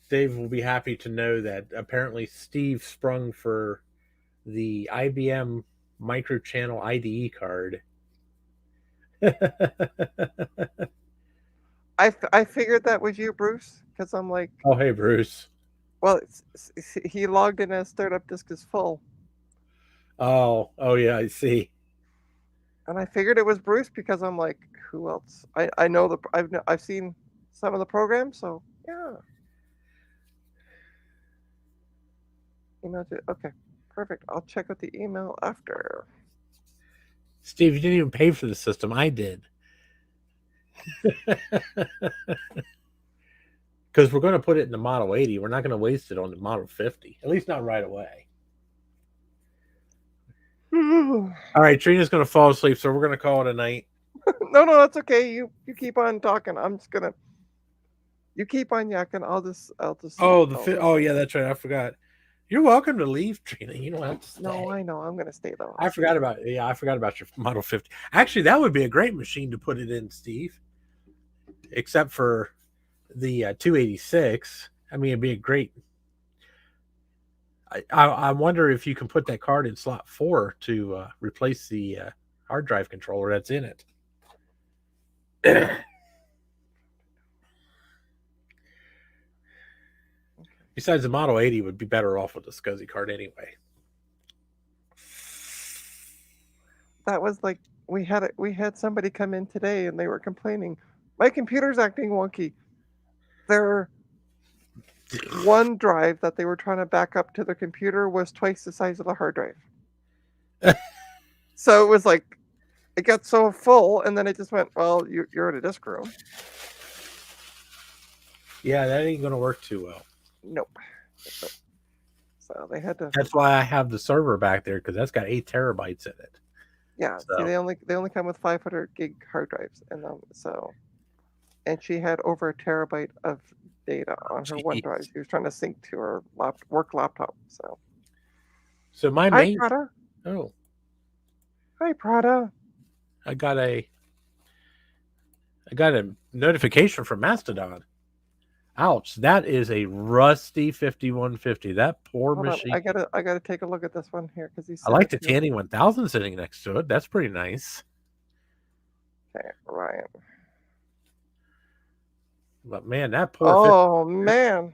Dave will be happy to know that apparently Steve sprung for the IBM microchannel IDE card. I figured that was you, Bruce, because I'm like, Oh, hey, Bruce. well, he logged in as startup disk is full, Oh, yeah, I see. and I figured it was Bruce because I'm like, who else? I know I've seen some of the programs, so yeah. Email to okay, perfect. I'll check out the email after. Steve, you didn't even pay for the system. I did. Because we're going to put it in the Model 80. We're not going to waste it on the Model 50, at least not right away. All right, Trina's going to fall asleep, so we're going to call it a night. No, that's okay. You keep on talking. I'm just gonna. You keep on yakking. I'll just. Oh yeah, that's right. I forgot. You're welcome to leave, Trina. You don't have to stay. No, I know. I'm gonna stay though. I forgot about your Model 50. Actually, that would be a great machine to put it in, Steve. Except for the 286. I mean, it'd be a great. I wonder if you can put that card in slot 4 to replace the hard drive controller that's in it. Besides, the Model 80 would be better off with the SCSI card anyway. That was like we had somebody come in today and they were complaining, my computer's acting wonky. Their one drive that they were trying to back up to their computer was twice the size of the hard drive. So it was like it got so full, and then it just went, well, you're in a disk room. Yeah, that ain't gonna work too well. Nope. So they had to. That's why I have the server back there, because that's got 8 terabytes in it. Yeah, so. See, they only come with 500 gig hard drives, and and she had over a terabyte of data on her OneDrive. She was trying to sync to her work laptop. So my main. Hi, Prada. Oh. Hi, Prada. I got a notification from Mastodon. Ouch! That is a rusty 5150. That poor machine. I gotta take a look at this one here because I like the Tandy 1000 sitting next to it. That's pretty nice. Okay, Ryan. But man, that poor. Oh man!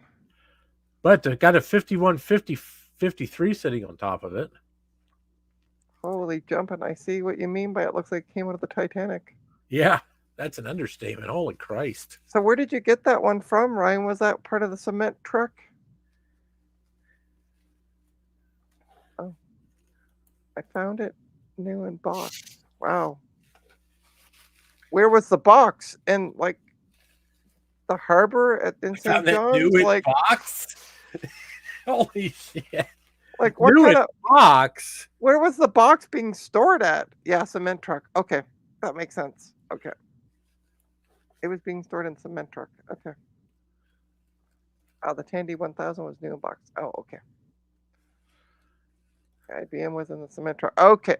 But they got a 5153 sitting on top of it. Holy jumping! I see what you mean by it. Looks like it came out of the Titanic. Yeah, that's an understatement. Holy Christ! So where did you get that one from, Ryan? Was that part of the cement truck? Oh, I found it new in box. Wow. Where was the box? In like the harbor in St. John's? New in box? Holy shit! Like what kind of box? Where was the box being stored at? Yeah, cement truck. Okay, that makes sense. Okay, it was being stored in cement truck. Okay. Oh, the Tandy 1000 was new in box. Oh, okay. IBM was in the cement truck. Okay.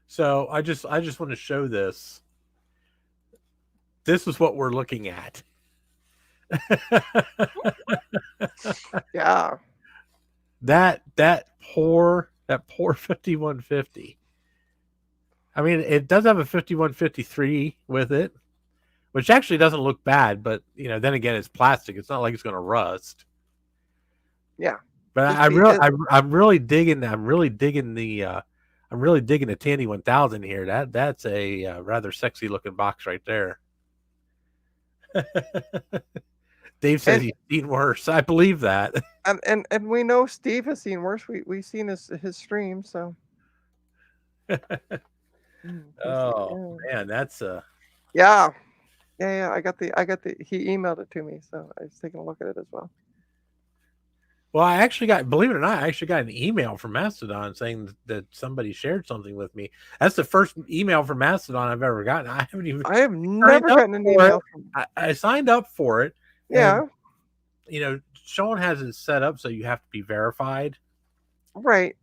So I just want to show this. This is what we're looking at. Yeah. That poor 5150. I mean, it does have a 5153 with it, which actually doesn't look bad, but then again, it's plastic. It's not like it's going to rust. Yeah. But I'm really digging the Tandy 1000 here. That's a rather sexy looking box right there. Dave says he's seen worse. I believe that. And we know Steve has seen worse. We've seen his stream, so. Oh man, that's yeah. I got the. He emailed it to me, so I was taking a look at it as well. Well, I actually got, believe it or not, I actually got an email from Mastodon saying that somebody shared something with me. That's the first email from Mastodon I've ever gotten. I have never gotten an email from. I signed up for it. Yeah. And, Sean has it set up so you have to be verified. Right.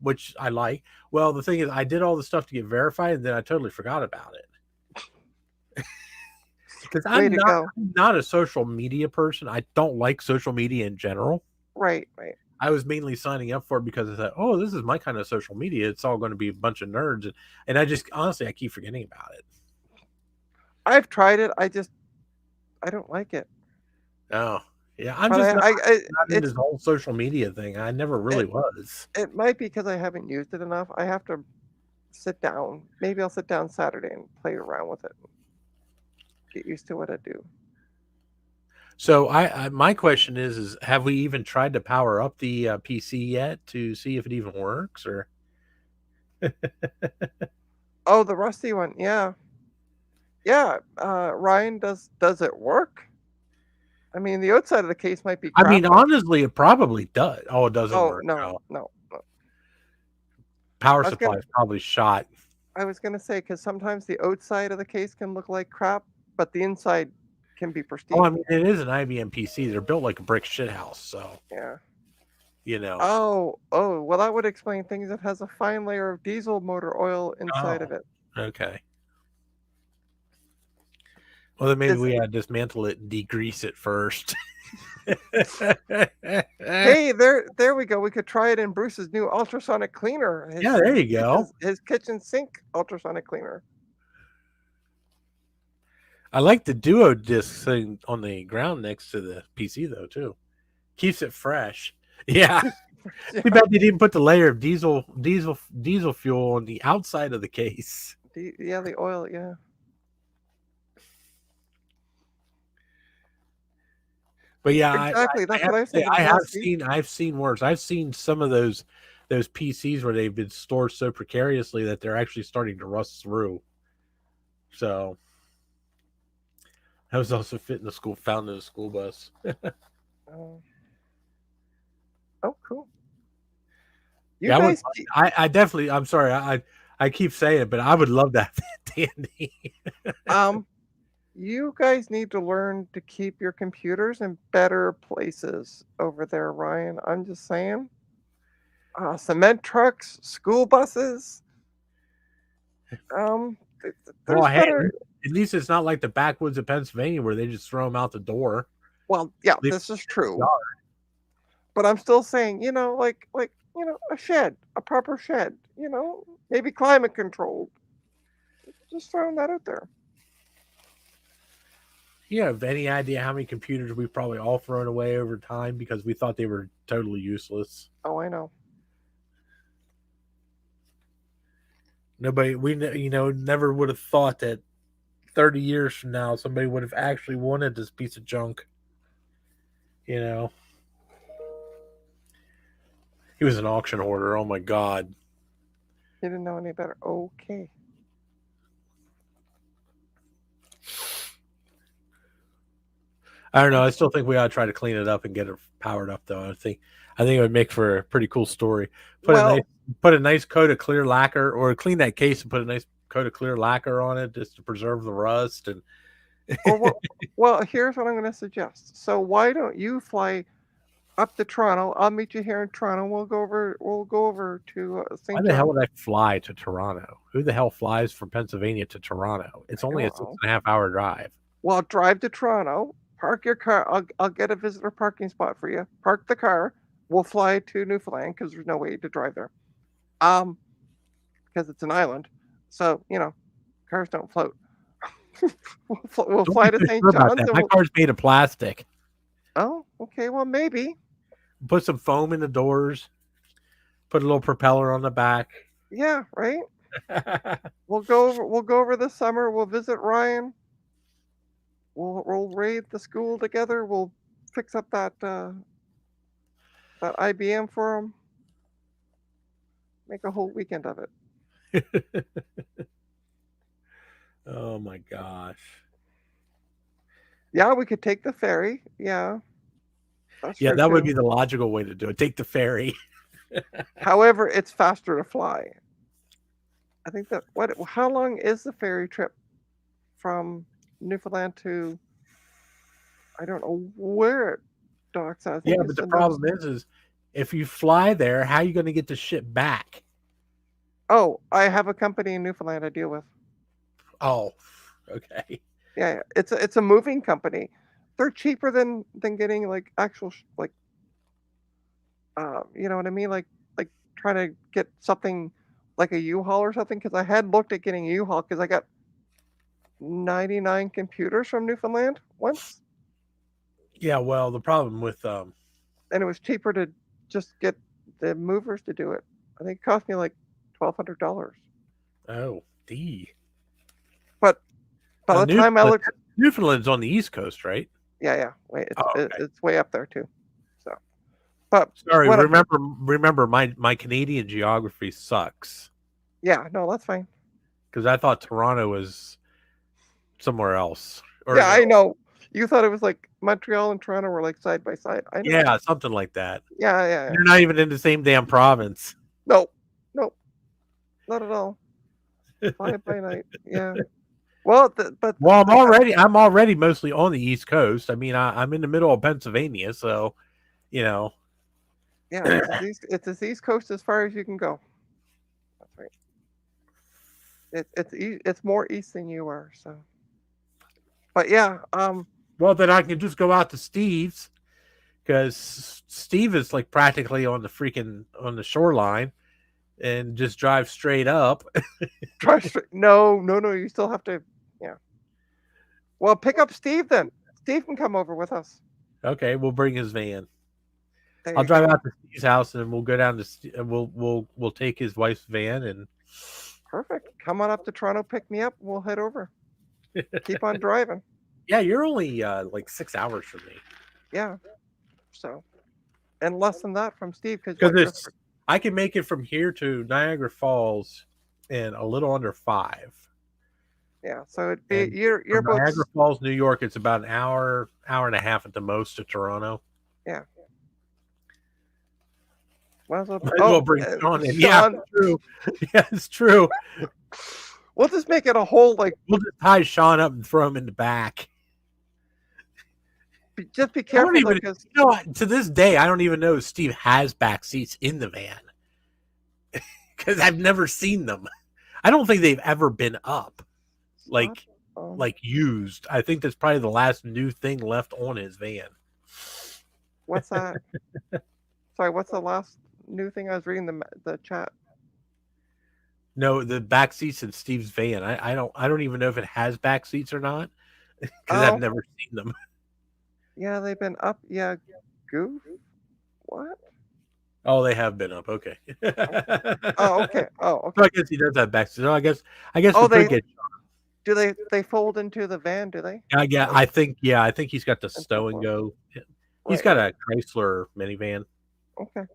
Which I like. Well, the thing is, I did all the stuff to get verified, and then I totally forgot about it. Because I'm not a social media person. I don't like social media in general. Right. I was mainly signing up for it because I thought, oh, this is my kind of social media. It's all going to be a bunch of nerds. And I just, honestly, I keep forgetting about it. I've tried it. I don't like it. Oh, yeah. I'm just not into this whole social media thing. I never really was. It might be because I haven't used it enough. I have to sit down. Maybe I'll sit down Saturday and play around with it. Get used to what I do. So my question is have we even tried to power up the PC yet to see if it even works? Or oh, the rusty one, yeah. Ryan, does it work? I mean, the outside of the case might be crap. I mean, honestly, it probably does. Oh, it doesn't work. No. Power supply is probably shot. I was gonna say, because sometimes the outside of the case can look like crap, but the inside can be pristine. Oh, I mean, it is an IBM PC. They're built like a brick shithouse, so yeah. Oh, well, that would explain things. It has a fine layer of diesel motor oil inside of it. Okay. Well, then maybe we had to dismantle it and degrease it first. Hey, there we go. We could try it in Bruce's new ultrasonic cleaner. Yeah, there you go. His kitchen sink ultrasonic cleaner. I like the duo disc thing on the ground next to the PC though too. Keeps it fresh. Yeah. Too bad they didn't put the layer of diesel fuel on the outside of the case. The oil, yeah. But yeah, exactly. That's what I said. I've seen worse. I've seen some of those PCs where they've been stored so precariously that they're actually starting to rust through. So I was also found in a school bus. Oh, cool. I definitely. I'm sorry. I keep saying it, but I would love that Tandy. You guys need to learn to keep your computers in better places over there, Ryan. I'm just saying. Cement trucks, school buses. Well, hey, at least it's not like the backwoods of Pennsylvania where they just throw them out the door. Well, yeah, this is true. But I'm still saying, like a shed, a proper shed, maybe climate controlled. Just throwing that out there. You have any idea how many computers we've probably all thrown away over time because we thought they were totally useless? Oh, I know. Nobody, never would have thought that 30 years from now somebody would have actually wanted this piece of junk. He was an auction hoarder. Oh my God. He didn't know any better. Okay. I don't know. I still think we ought to try to clean it up and get it powered up, though. I think it would make for a pretty cool story. Put a nice coat of clear lacquer, or clean that case and put a nice coat of clear lacquer on it just to preserve the rust. And well, here's what I'm going to suggest. So why don't you fly up to Toronto? I'll meet you here in Toronto. We'll go over to St. Why the hell would I fly to Toronto? Who the hell flies from Pennsylvania to Toronto? It's only a 6.5 hour drive. Well, drive to Toronto. Park your car. I'll get a visitor parking spot for you. Park the car. We'll fly to Newfoundland because there's no way to drive there. Because it's an island. So, cars don't float. we'll fly to St. John's. My car's made of plastic. Oh, okay. Well, maybe. put some foam in the doors, put a little propeller on the back. Yeah, right. We'll go over this summer. We'll visit Ryan. We'll raid the school together. We'll fix up that IBM for him. Make a whole weekend of it. Oh my gosh. Yeah, we could take the ferry. Yeah, that's Yeah, true that would too. be the logical way to do it. Take the ferry. However, it's faster to fly. I think that what? How long is the ferry trip from Newfoundland to? I don't know where it docks at. I think Yeah, it's but the in Nova. problem is if you fly there, how are you going to get the ship back? Oh, I have a company in Newfoundland I deal with. Oh, okay. Yeah, it's a moving company. They're cheaper than getting like actual like you know what I mean, like trying to get something like a U-Haul or something. Because I had looked at getting a U-Haul because I got 99 computers from Newfoundland once, Yeah, well, the problem with and it was cheaper to just get the movers to do it. I think it cost me like $1,200. oh, D. But by Now, the time I looked, Newfoundland's on the East Coast, right? yeah, wait, Oh, okay. it's way up there too. So, but Sorry, what? remember my Canadian geography sucks Yeah, no, that's fine. because I thought Toronto was somewhere else. Or Yeah, I no. know. You thought it was like Montreal and Toronto were like side by side. I know. Yeah, something like that. Yeah. You're not even in the same damn province. No, no, not at all. Fly by night. Yeah. Well, but Well, the I'm already mostly on the East Coast. I mean, I'm in the middle of Pennsylvania, so you know. yeah, it's as east coast as far as you can go. That's right. It's more east than you are. So, but yeah, Well, then I can just go out to Steve's because Steve is like practically on the freaking on the shoreline and just drive straight up. try straight. No. You still have to. Yeah. Well, pick up Steve then. Steve can come over with us. Okay, we'll bring his van. There I'll you drive go. out to Steve's house and we'll go down to we'll take his wife's van and Perfect. Come on up to Toronto, pick me up. We'll head over. Keep on driving. yeah, you're only like 6 hours from me Yeah. So, and less than that from Steve because because what you're. it's I can make it from here to Niagara Falls in a little under 5. Yeah. So it'd be And you're from about. Niagara Falls, New York, it's about an hour and a half at the most to Toronto. Yeah. Might as well. Might as Oh, well bring Sean in. Yeah, Sean. true. Yeah, it's true. We'll just make it a whole like. We'll just tie Sean up and throw him in the back. Just be I don't careful though, even, because to this day, I don't even know if Steve has back seats in the van because I've never seen them. I don't think they've ever been up, like, like used. I think that's probably the last new thing left on his van. what's that? Sorry, what's the last new thing I was reading the chat? No, the back seats in Steve's van. I don't even know if it has back seats or not because I've Oh, never seen them. yeah, they've been up. Yeah, goof. What? Oh, they have been up. Okay. Oh, okay. Oh, So okay. I guess he does have back seats. So I guess Oh, we they could get. do they fold into the van? Do they? I think he's got the And so stow and forth. go. He's Right. got a Chrysler minivan. Okay.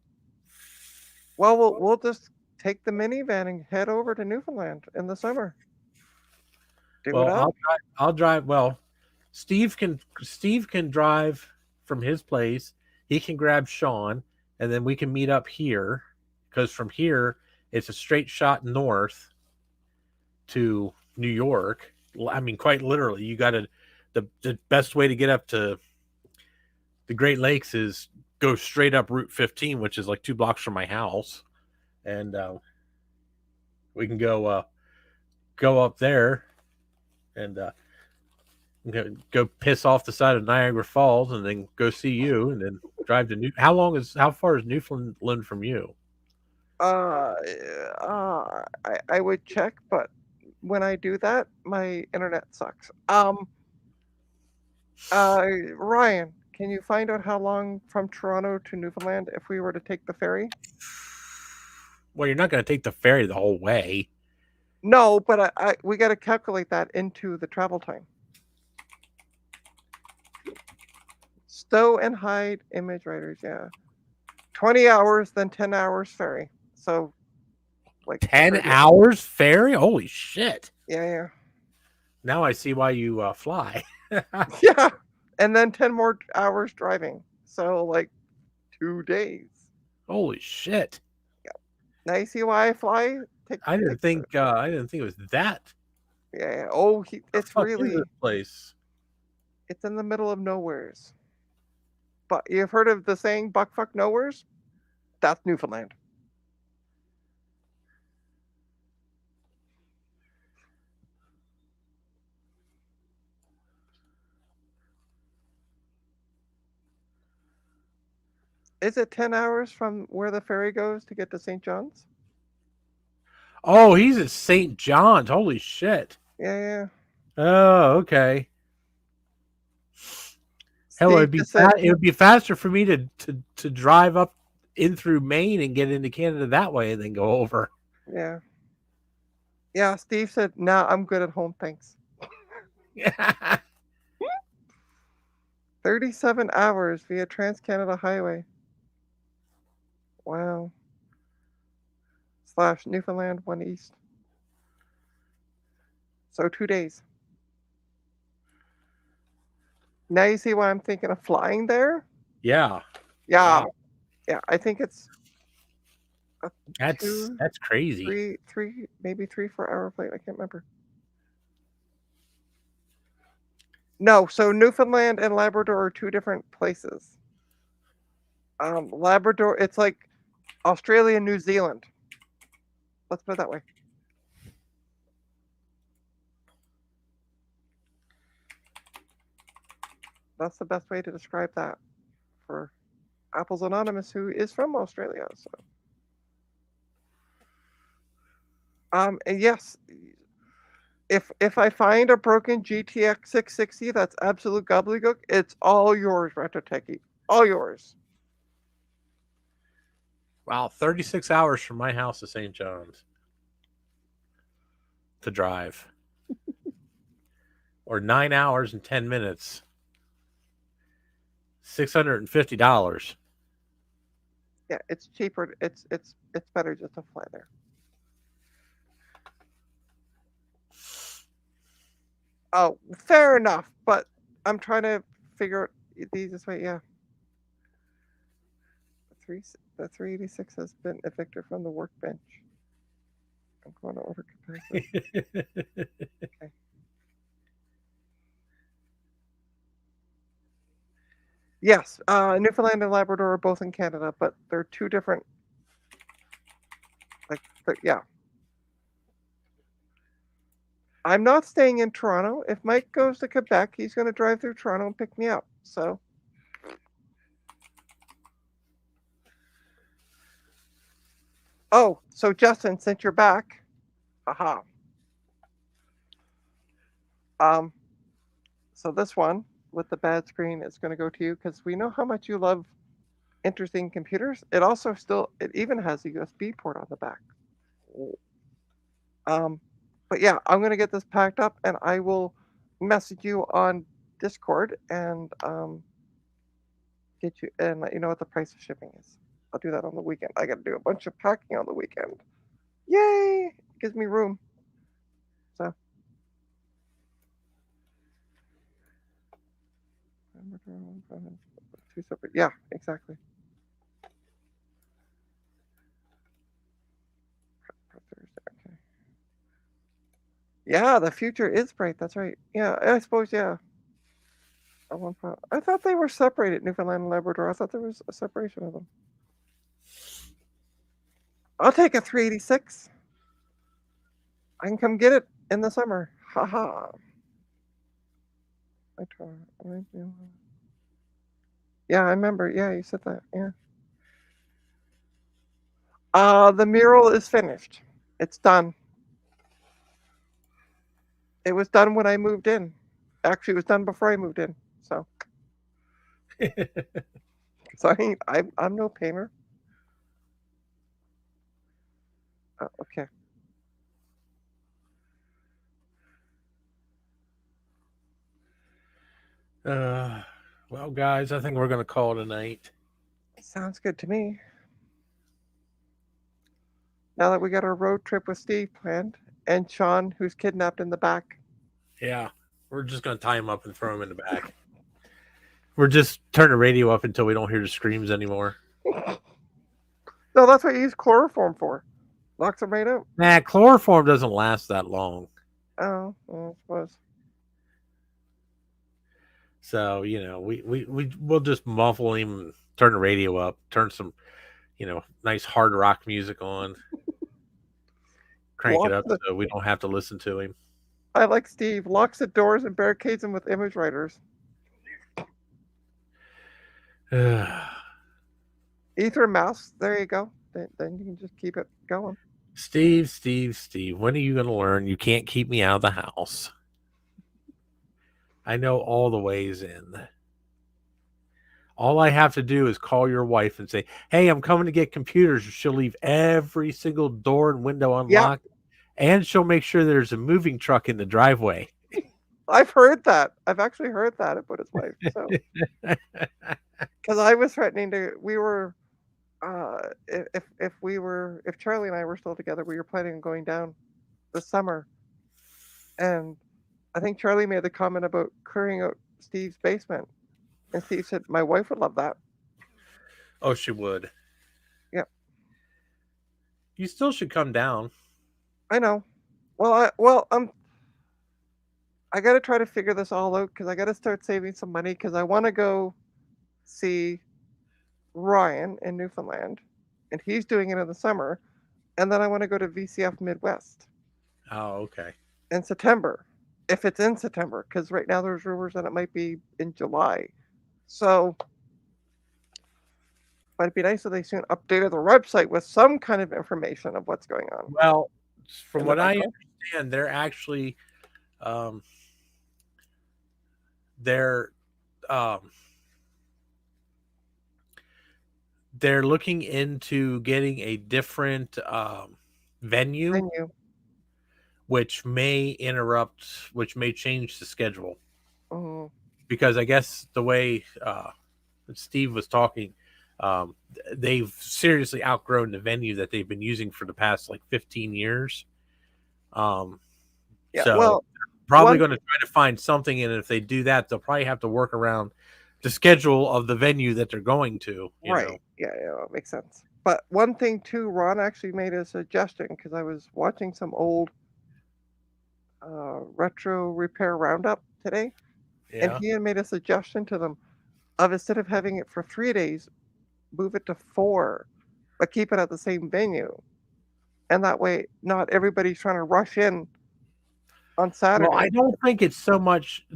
Well, we'll just take the minivan and head over to Newfoundland in the summer. Do it Well, up. I'll drive. Well, Steve can drive from his place. He can grab Sean, and then we can meet up here because from here it's a straight shot north to New York. I mean, quite literally, you got to the best way to get up to the Great Lakes is go straight up Route 15, which is like 2 blocks from my house, and we can go up there and go piss off the side of Niagara Falls, and then go see you, and then drive to New. How far is Newfoundland from you? Uh, I would check, but when I do that, my internet sucks. Ryan, can you find out how long from Toronto to Newfoundland if we were to take the ferry? Well, you're not going to take the ferry the whole way. No, but we got to calculate that into the travel time. Stow and hide image writers, yeah. 20 hours, then 10 hours ferry. So, like 10 30. hours ferry? Holy shit. Yeah. Now I see why you fly. Yeah. And then 10 more hours driving. So, like 2 days. Holy shit. Yeah. Now you see why I fly? I didn't think it was that. Yeah. Oh, it's Fuck is really this place? it's in the middle of nowheres. But you've heard of the saying "buck fuck nowheres"? That's Newfoundland. Is it 10 hours from where the ferry goes to get to St. John's? Oh, he's at St. John's. Holy shit. Yeah. Oh, okay. Hell, Steve just said, it would be faster for me to drive up in through Maine and get into Canada that way and then go over. yeah. Yeah, Steve said, "Nah, I'm good at home, thanks." 37 hours via Trans-Canada Highway. Wow. / Newfoundland 1 East. So 2 days. Now you see why I'm thinking of flying there? Yeah. Yeah. Wow. Yeah, I think it's That's crazy. maybe 3 4 hour flight. I can't remember. No, so Newfoundland and Labrador are 2 different places. Labrador, it's like Australia and New Zealand. Let's put it that way. That's the best way to describe that for Apple's Anonymous, who is from Australia. So, and yes, if I find a broken GTX 660 that's absolute gobbledygook, it's all yours, Retro Techie. All yours. Wow, 36 hours from my house to St. John's to drive. Or 9 hours and 10 minutes. $650. Yeah, it's cheaper. It's better just to fly there. Oh, fair enough, but I'm trying to figure out the easiest way. Yeah. The 386 has been evicted from the workbench. I'm going to overcapacity. Okay. Yes, Newfoundland and Labrador are both in Canada, but they're 2 different. Yeah. I'm not staying in Toronto. If Mike goes to Quebec, he's going to drive through Toronto and pick me up. So. Oh, so Justin, since you're back, aha. So this one with the bad screen is going to go to you because we know how much you love interesting computers. It also it even has a USB port on the back. But yeah, I'm going to get this packed up and I will message you on Discord and get you and let you know what the price of shipping is. I'll do that on the weekend. I got to do a bunch of packing on the weekend. Yay! It gives me room. So. Two separate. Yeah, exactly. Okay. Yeah, the future is bright. That's right. Yeah, I suppose. Yeah. I thought they were separated, Newfoundland and Labrador. I thought there was a separation of them. I'll take a 386. I can come get it in the summer. Haha. Yeah, I remember. Yeah, you said that. Yeah. The mural is finished. It's done. It was done when I moved in. Actually, it was done before I moved in. So. So I'm no painter. Okay. Well, guys, I think we're going to call it a night. Sounds good to me. Now that we got our road trip with Steve planned, and Sean, who's kidnapped in the back. Yeah, we're just going to tie him up and throw him in the back. We're just turn the radio up until we don't hear the screams anymore. No, that's what you use chloroform for. Locks them right out. Nah, chloroform doesn't last that long. Oh, I suppose. So, we'll just muffle him, turn the radio up, turn some, nice hard rock music on, crank it up so we don't have to listen to him. I like Steve. Locks the doors and barricades them with image writers. Ether mouse. There you go. Then you can just keep it going. Steve, when are you going to learn you can't keep me out of the house? I know all the ways in. All I have to do is call your wife and say, hey, I'm coming to get computers. She'll leave every single door and window unlocked, and she'll make sure there's a moving truck in the driveway. I've heard that. I've actually heard that about his wife. So, because I was threatening to, we were, if Charlie and I were still together, we were planning on going down this summer, and I think Charlie made the comment about clearing out Steve's basement, and Steve said, "My wife would love that." Oh, she would. Yep. You still should come down. I know. I got to try to figure this all out because I got to start saving some money because I want to go see Ryan in Newfoundland, and he's doing it in the summer, and then I want to go to VCF Midwest. Oh, okay. In September, if it's in September, because right now there's rumors that it might be in July. So, but it'd be nice if they soon updated their website with some kind of information of what's going on. Well, from what I understand, they're actually they're looking into getting a different venue, which may change the schedule. Mm-hmm. Because I guess the way Steve was talking, they've seriously outgrown the venue that they've been using for the past 15 years. So probably going to try to find something, and if they do that, they'll probably have to work around the schedule of the venue that they're going to. Right. Yeah, it makes sense. But one thing too, Ron actually made a suggestion because I was watching some old retro repair roundup today, and he had made a suggestion to them of instead of having it for 3 days, move it to 4, but keep it at the same venue, and that way not everybody's trying to rush in on Saturday. Well, I don't think it's so much.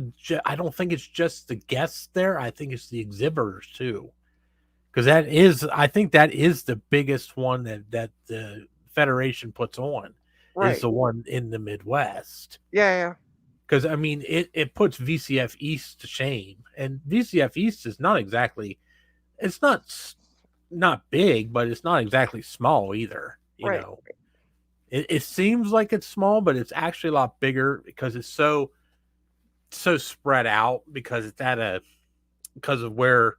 I don't think it's just the guests there. I think it's the exhibitors too, because I think that is the biggest one that the Federation puts on. Right. Is the one in the Midwest. Yeah. Because I mean, it puts VCF East to shame, and VCF East is not exactly. It's not big, but it's not exactly small either. You know. It seems like it's small, but it's actually a lot bigger because it's so spread out because it's because of where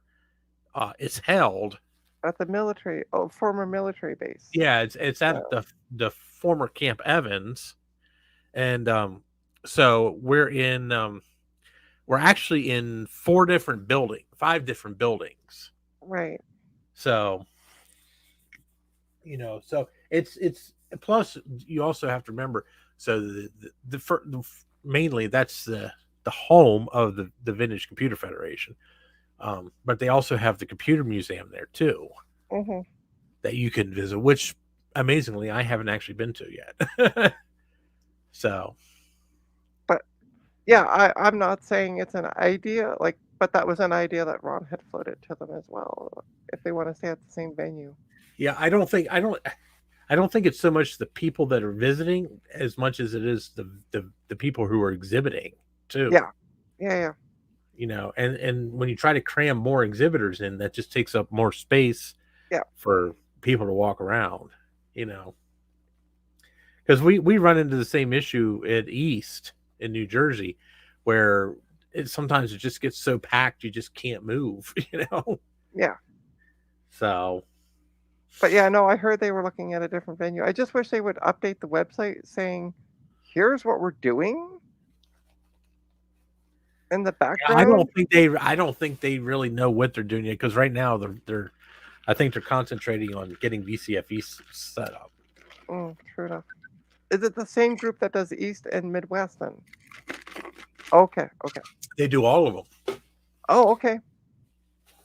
it's held at the former military base. Yeah, it's at the former Camp Evans, and so we're actually in 5 different buildings. Right. So so it's plus you also have to remember, so mainly that's the home of the Vintage Computer Federation, but they also have the computer museum there too, that you can visit, which amazingly I haven't actually been to yet. So, but yeah, I'm not saying it's an idea, but that was an idea that Ron had floated to them as well, if they want to stay at the same venue. Yeah, I don't think it's so much the people that are visiting as much as it is the people who are exhibiting too. Yeah. and when you try to cram more exhibitors in, that just takes up more space Yeah. for people to walk around, because we run into the same issue at East in New Jersey, where sometimes it just gets so packed you just can't move, Yeah. So, But yeah, no, I heard they were looking at a different venue. I just wish they would update the website saying, "Here's what we're doing in the I background." don't think they really know what they're doing yet, because right now they're I think they're concentrating on getting VCFE set up. True enough. Is it the same group that does East and Midwest then? Okay, okay. They do all of them. Oh, okay.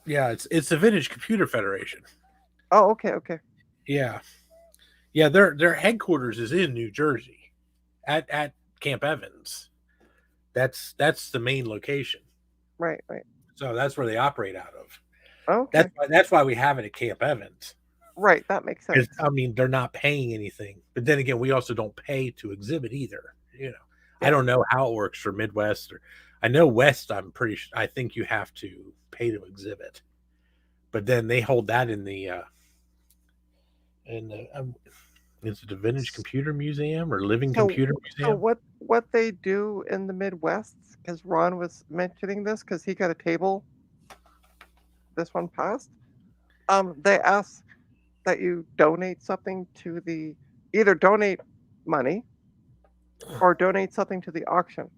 Yeah, it's the Vintage Computer Federation. Oh, okay, okay. Yeah, yeah. Their headquarters is in New Jersey, at Camp Evans. That's the main location. Right, right. So that's where they operate out of. Okay. That's why we have it at Camp Evans. Right, that makes sense. I mean, they're not paying anything, but then again, we also don't pay to exhibit either. I Yeah. don't know how it works for Midwest, or I know West. I think you have to pay to exhibit, but then they hold that in the is it a Vintage Computer Museum or Living So Computer so Museum? what they do in the Midwest, because Ron was mentioning this, because he got a table this one passed. They ask that you donate something to the either donate money or donate something to the auction.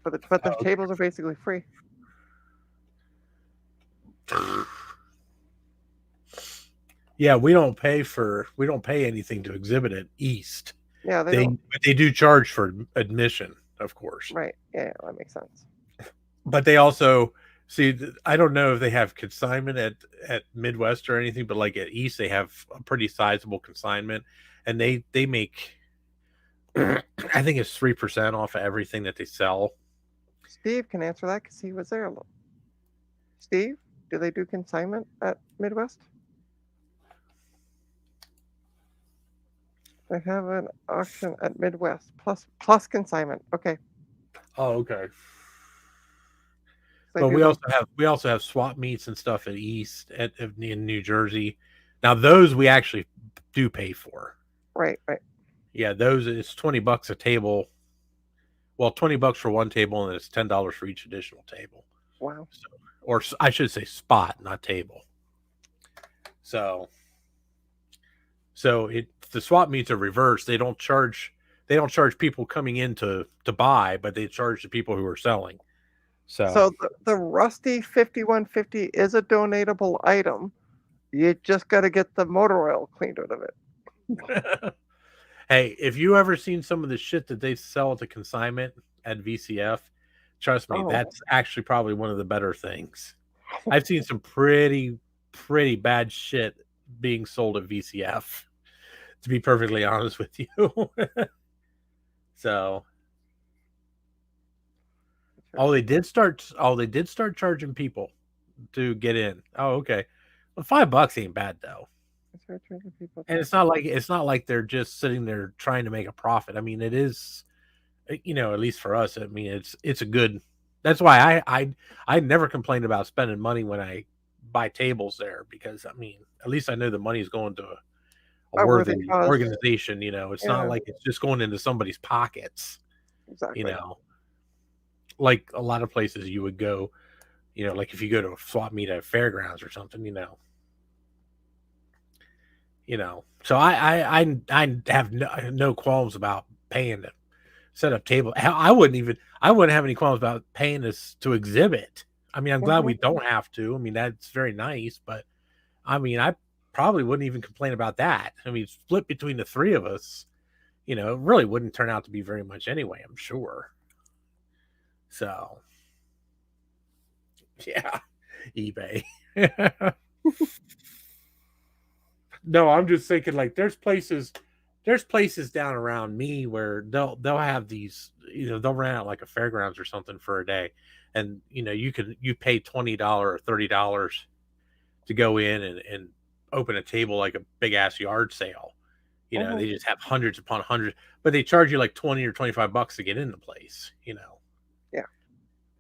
But the Oh, tables are basically free. yeah, we don't pay anything to exhibit at East. Yeah, they don't. But they do charge for admission, of course. Right. Yeah, that makes sense. But they also see. I don't know if they have consignment at Midwest or anything, but like at East, they have a pretty sizable consignment, and they make. I think it's 3% off of everything that they sell. Steve can answer that because he was there. Steve, do they do consignment at Midwest? They have an auction at Midwest plus consignment. Okay. Oh, okay. So they But do both. we also have swap meets and stuff at East in New Jersey. Now those we actually do pay for. Right, right. Yeah, those it's $20 a table. Well, $20 for one table, and it's $10 for each additional table. Wow. So, or I should say spot, not table. So the swap meets are reversed. They don't charge people coming in to buy, but they charge the people who are selling. So the Rusty 5150 is a donatable item. You just got to get the motor oil cleaned out of it. hey, if you ever seen some of the shit that they sell at the consignment at VCF, trust me, that's actually probably one of the better things. I've seen some pretty bad shit being sold at VCF, to be perfectly honest with you. So, they did start charging people to get in. Oh, okay. Well, $5 ain't bad though. And it's not like they're just sitting there trying to make a profit. I mean, it is, at least for us. I mean, it's a good. That's why I never complain about spending money when I buy tables there, because I mean, at least I know the money's going to a worthy organization. It's not like it's just going into somebody's pockets. Exactly. Like a lot of places you would go, like if you go to a swap meet at fairgrounds or something, So I have no qualms about paying to set up table. I wouldn't have any qualms about paying this to exhibit. I mean, I'm glad we don't have to. I mean, that's very nice, but I mean, I probably wouldn't even complain about that. I mean, split between the three of us, it really wouldn't turn out to be very much anyway, I'm sure. So, yeah, eBay. No, I'm just thinking like there's places down around me where they'll have these, they'll rent out like a fairgrounds or something for a day, and you pay $20 or $30 to go in and open a table like a big ass yard sale. They just have hundreds upon hundreds, but they charge you like $20 or $25 to get in the place.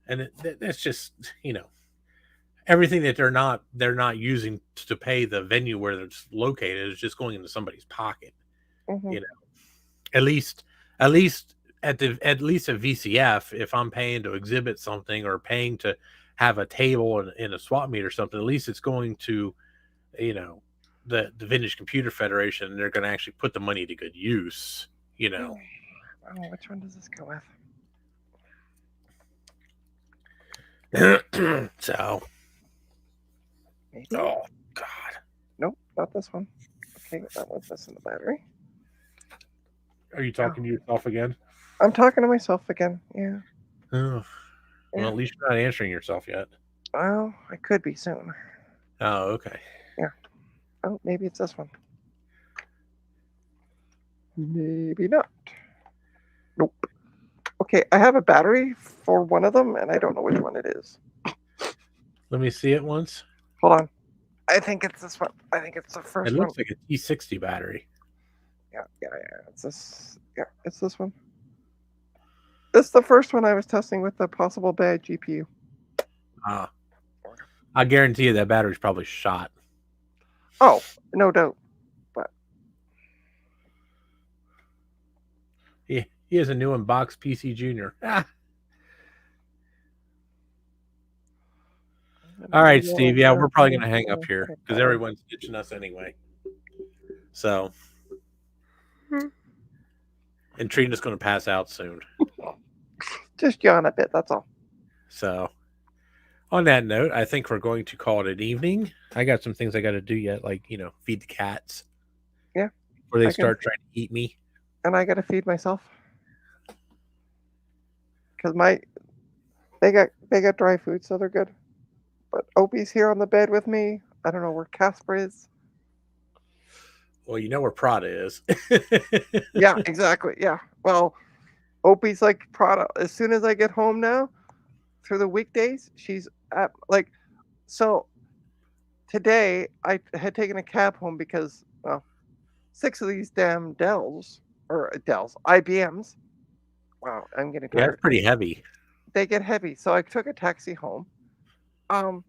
and that's just everything that they're not using to pay the venue where it's located is just going into somebody's pocket. Hmm. You know, at least at least at least at VCF, if I'm paying to exhibit something or paying to have a table in a swap meet or something, at least it's going to you know the Vintage Computer Federation. And they're going to actually put the money to good use. You know, Oh, which one does this go with? so Maybe? oh god, Nope, not this one. Okay, that one's missing the battery. are you Oh, talking to yourself again? I'm talking to myself again. Yeah, Oh, well, yeah. at least you're not answering yourself yet. Well, I could be soon. Oh, okay. Yeah. Oh, maybe it's this one. Maybe not. Nope. Okay, I have a battery for one of them, and I don't know which one it is. Let me see it once. Hold on. I think it's this one. I think it's the It first one. looks like a T60 battery. Yeah. It's this. Yeah, it's this one. This is the first one I was testing with the possible bad GPU. Ah, I guarantee you that battery's probably shot. Oh, no doubt. But He has a new unboxed PC Junior. Ah. All right, Steve. Yeah, we're probably gonna hang up here because everyone's ditching us anyway. So, and Trina's gonna pass out soon. just yawn a bit. That's all. So, on that note, I think we're going to call it an evening. I got some things I got to do yet, like feed the cats Yeah, before they I can, start trying to eat me. and I got to feed myself because they got dry food, so they're good. But Opie's here on the bed with me. I don't know where Casper is. Well, you know where Prada is. Yeah, exactly. Yeah. Well, Opie's like Prada. As soon as I get home now, through the weekdays, she's at like so. Today I had taken a cab home because well, 6 of these damn Dells IBMs. Wow, I'm getting Yeah, it's tired. pretty heavy. They get heavy, so I took a taxi home. Um,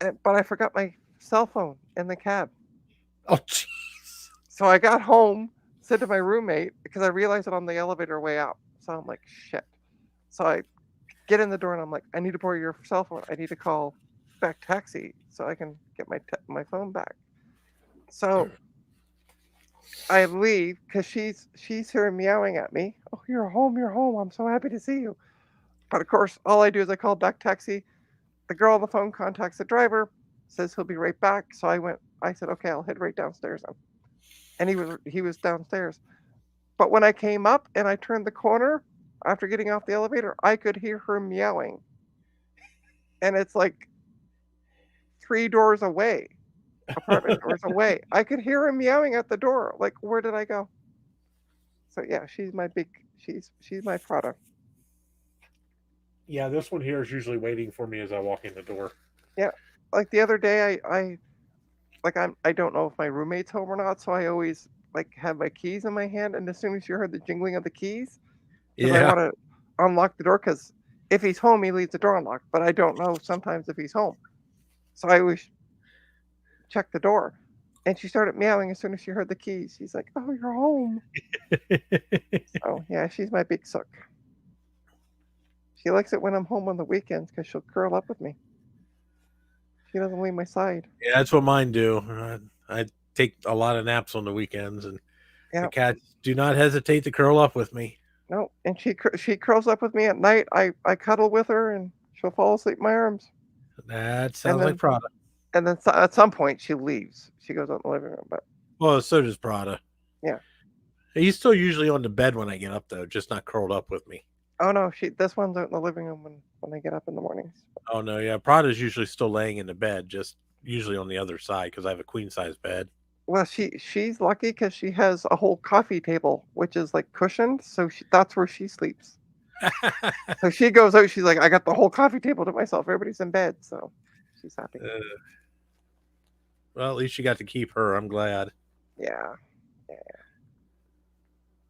but I forgot my cell phone in the cab. Oh, jeez. So I got home, said to my roommate because I realized it on the elevator way out. So I'm like, shit. So I get in the door and I'm like, I need to borrow your cell phone. I need to call back taxi so I can get my phone back. So I leave because she's here meowing at me. Oh, you're home. You're home. I'm so happy to see you. But of course, all I do is I call back taxi. The girl on the phone contacts the driver, says he'll be right back. So I said, okay, I'll head right downstairs then. And he was downstairs. But when I came up and I turned the corner after getting off the elevator, I could hear her meowing. And it's like 3 doors away, apartment doors away. I could hear her meowing at the door. Like, where did I go? So yeah, she's my product. Yeah, this one here is usually waiting for me as I walk in the door. Yeah. Like the other day I don't know if my roommate's home or not, so I always like have my keys in my hand, and as soon as you heard the jingling of the keys, because I Yeah. want to unlock the door, because if he's home, he leaves the door unlocked, but I don't know sometimes if he's home, so I always check the door. And she started meowing as soon as she heard the keys. She's like, "Oh, you're home." So yeah, she's my big sook. She likes it when I'm home on the weekends because she'll curl up with me. She doesn't leave my side. Yeah, that's what mine do. I take a lot of naps on the weekends, and the Yeah. cats do not hesitate to curl up with me. No, and she curls up with me at night. I cuddle with her, and she'll fall asleep in my arms. That And sounds like then Prada. at some point she leaves. She goes out in the living room. But Well, so does Prada. yeah. He's still usually on the bed when I get up, though, just not curled up with me. Oh no, this one's out in the living room when I get up in the mornings. Oh no, yeah, Prada's usually still laying in the bed, just usually on the other side because I have a queen size bed. Well, she's lucky because she has a whole coffee table, which is like cushioned, so that's where she sleeps. So she goes out. She's like, I got the whole coffee table to myself. Everybody's in bed, so she's happy. Well, at least you got to keep her. I'm glad. Yeah, yeah,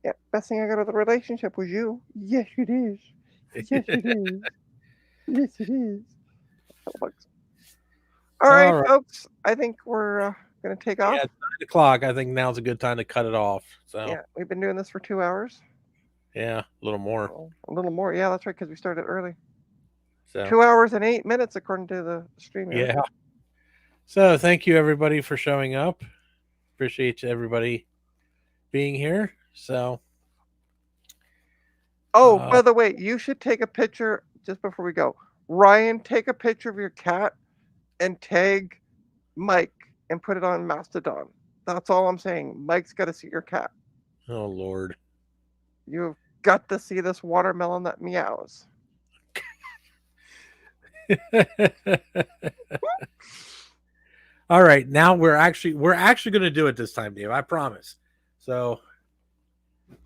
yeah. Best thing I got out of the relationship was you. Yes, it is. Yes, it is. Yes, it is. All right, folks. I think we're going to take off. Yeah, it's 9 o'clock. I think now's a good time to cut it off. So Yeah, we've been doing this for 2 hours. yeah, a little more. Oh, a little more. Yeah, that's right, because we started early. So 2 hours and 8 minutes, according to the stream. yeah. So thank you everybody for showing up. Appreciate everybody being here. So oh, by the way, you should take a picture just before we go. Ryan, take a picture of your cat and tag Mike and put it on Mastodon. That's all I'm saying. Mike's got to see your cat. Oh Lord. You've got to see this watermelon that meows. All right, now we're actually going to do it this time, Dave. I promise. So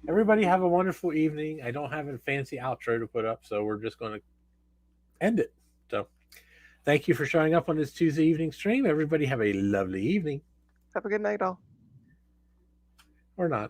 everybody have a wonderful evening. I don't have a fancy outro to put up, so we're just going to end it. So thank you for showing up on this Tuesday evening stream. Everybody have a lovely evening. Have a good night, all. Or not.